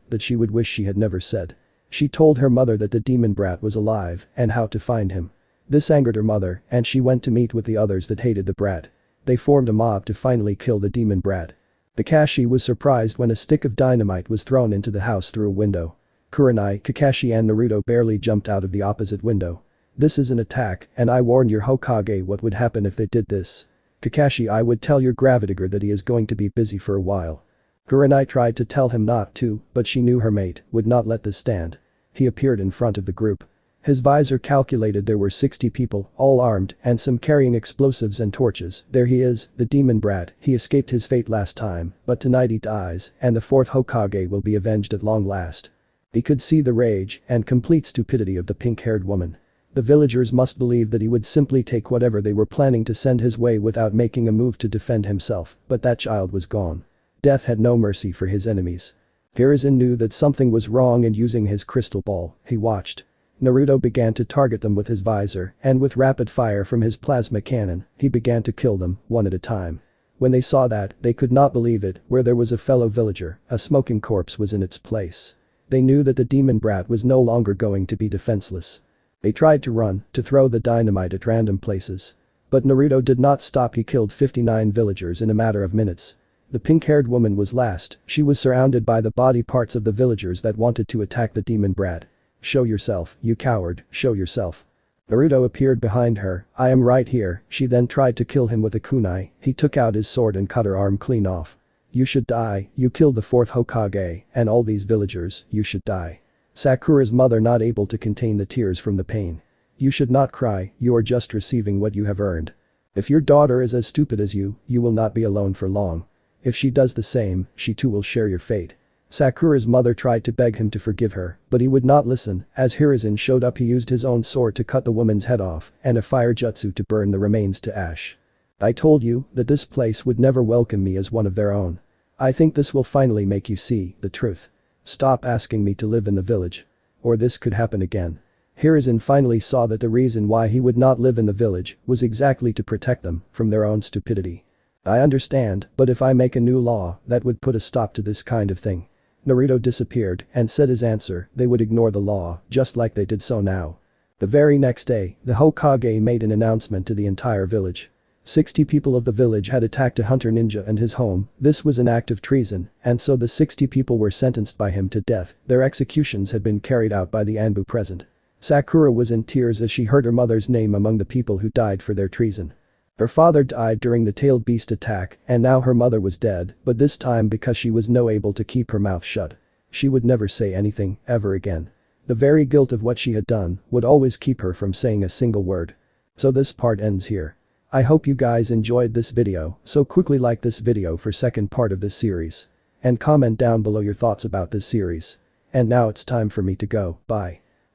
that she would wish she had never said. She told her mother that the demon brat was alive and how to find him. This angered her mother and she went to meet with the others that hated the brat. They formed a mob to finally kill the demon brat. Kakashi was surprised when a stick of dynamite was thrown into the house through a window. Kurai, Kakashi and Naruto barely jumped out of the opposite window. This is an attack and I warned your Hokage what would happen if they did this. Kakashi, I would tell your gravidigger that he is going to be busy for a while. Kurai tried to tell him not to, but she knew her mate would not let this stand. He appeared in front of the group. His visor calculated there were 60 people, all armed and some carrying explosives and torches. There he is, the demon brat. He escaped his fate last time, but tonight he dies and the 4th Hokage will be avenged at long last. He could see the rage and complete stupidity of the pink-haired woman. The villagers must believe that he would simply take whatever they were planning to send his way without making a move to defend himself, but that child was gone. Death had no mercy for his enemies. Hiruzen knew that something was wrong and using his crystal ball, he watched. Naruto began to target them with his visor and with rapid fire from his plasma cannon, he began to kill them, one at a time. When they saw that, they could not believe it, where there was a fellow villager, a smoking corpse was in its place. They knew that the demon brat was no longer going to be defenseless. They tried to run, to throw the dynamite at random places. But Naruto did not stop. He killed 59 villagers in a matter of minutes. The pink-haired woman was last. She was surrounded by the body parts of the villagers that wanted to attack the demon brat. Show yourself, you coward, show yourself. Naruto appeared behind her. I am right here. She then tried to kill him with a kunai. He took out his sword and cut her arm clean off. You should die, you killed the 4th Hokage, and all these villagers, you should die. Sakura's mother not able to contain the tears from the pain. You should not cry, you are just receiving what you have earned. If your daughter is as stupid as you will not be alone for long. If she does the same, she too will share your fate. Sakura's mother tried to beg him to forgive her, but he would not listen. As Hiruzen showed up, he used his own sword to cut the woman's head off and a fire jutsu to burn the remains to ash. I told you that this place would never welcome me as one of their own. I think this will finally make you see the truth. Stop asking me to live in the village. Or this could happen again. Hiruzen finally saw that the reason why he would not live in the village was exactly to protect them from their own stupidity. I understand, but if I make a new law, that would put a stop to this kind of thing. Naruto disappeared and said his answer, they would ignore the law, just like they did so now. The very next day, the Hokage made an announcement to the entire village. 60 people of the village had attacked a hunter ninja and his home. This was an act of treason, and so the 60 people were sentenced by him to death. Their executions had been carried out by the Anbu present. Sakura was in tears as she heard her mother's name among the people who died for their treason. Her father died during the tailed beast attack, and now her mother was dead, but this time because she was no able to keep her mouth shut. She would never say anything, ever again. The very guilt of what she had done would always keep her from saying a single word. So this part ends here. I hope you guys enjoyed this video, so quickly like this video for second part of this series. And comment down below your thoughts about this series. And now it's time for me to go, bye.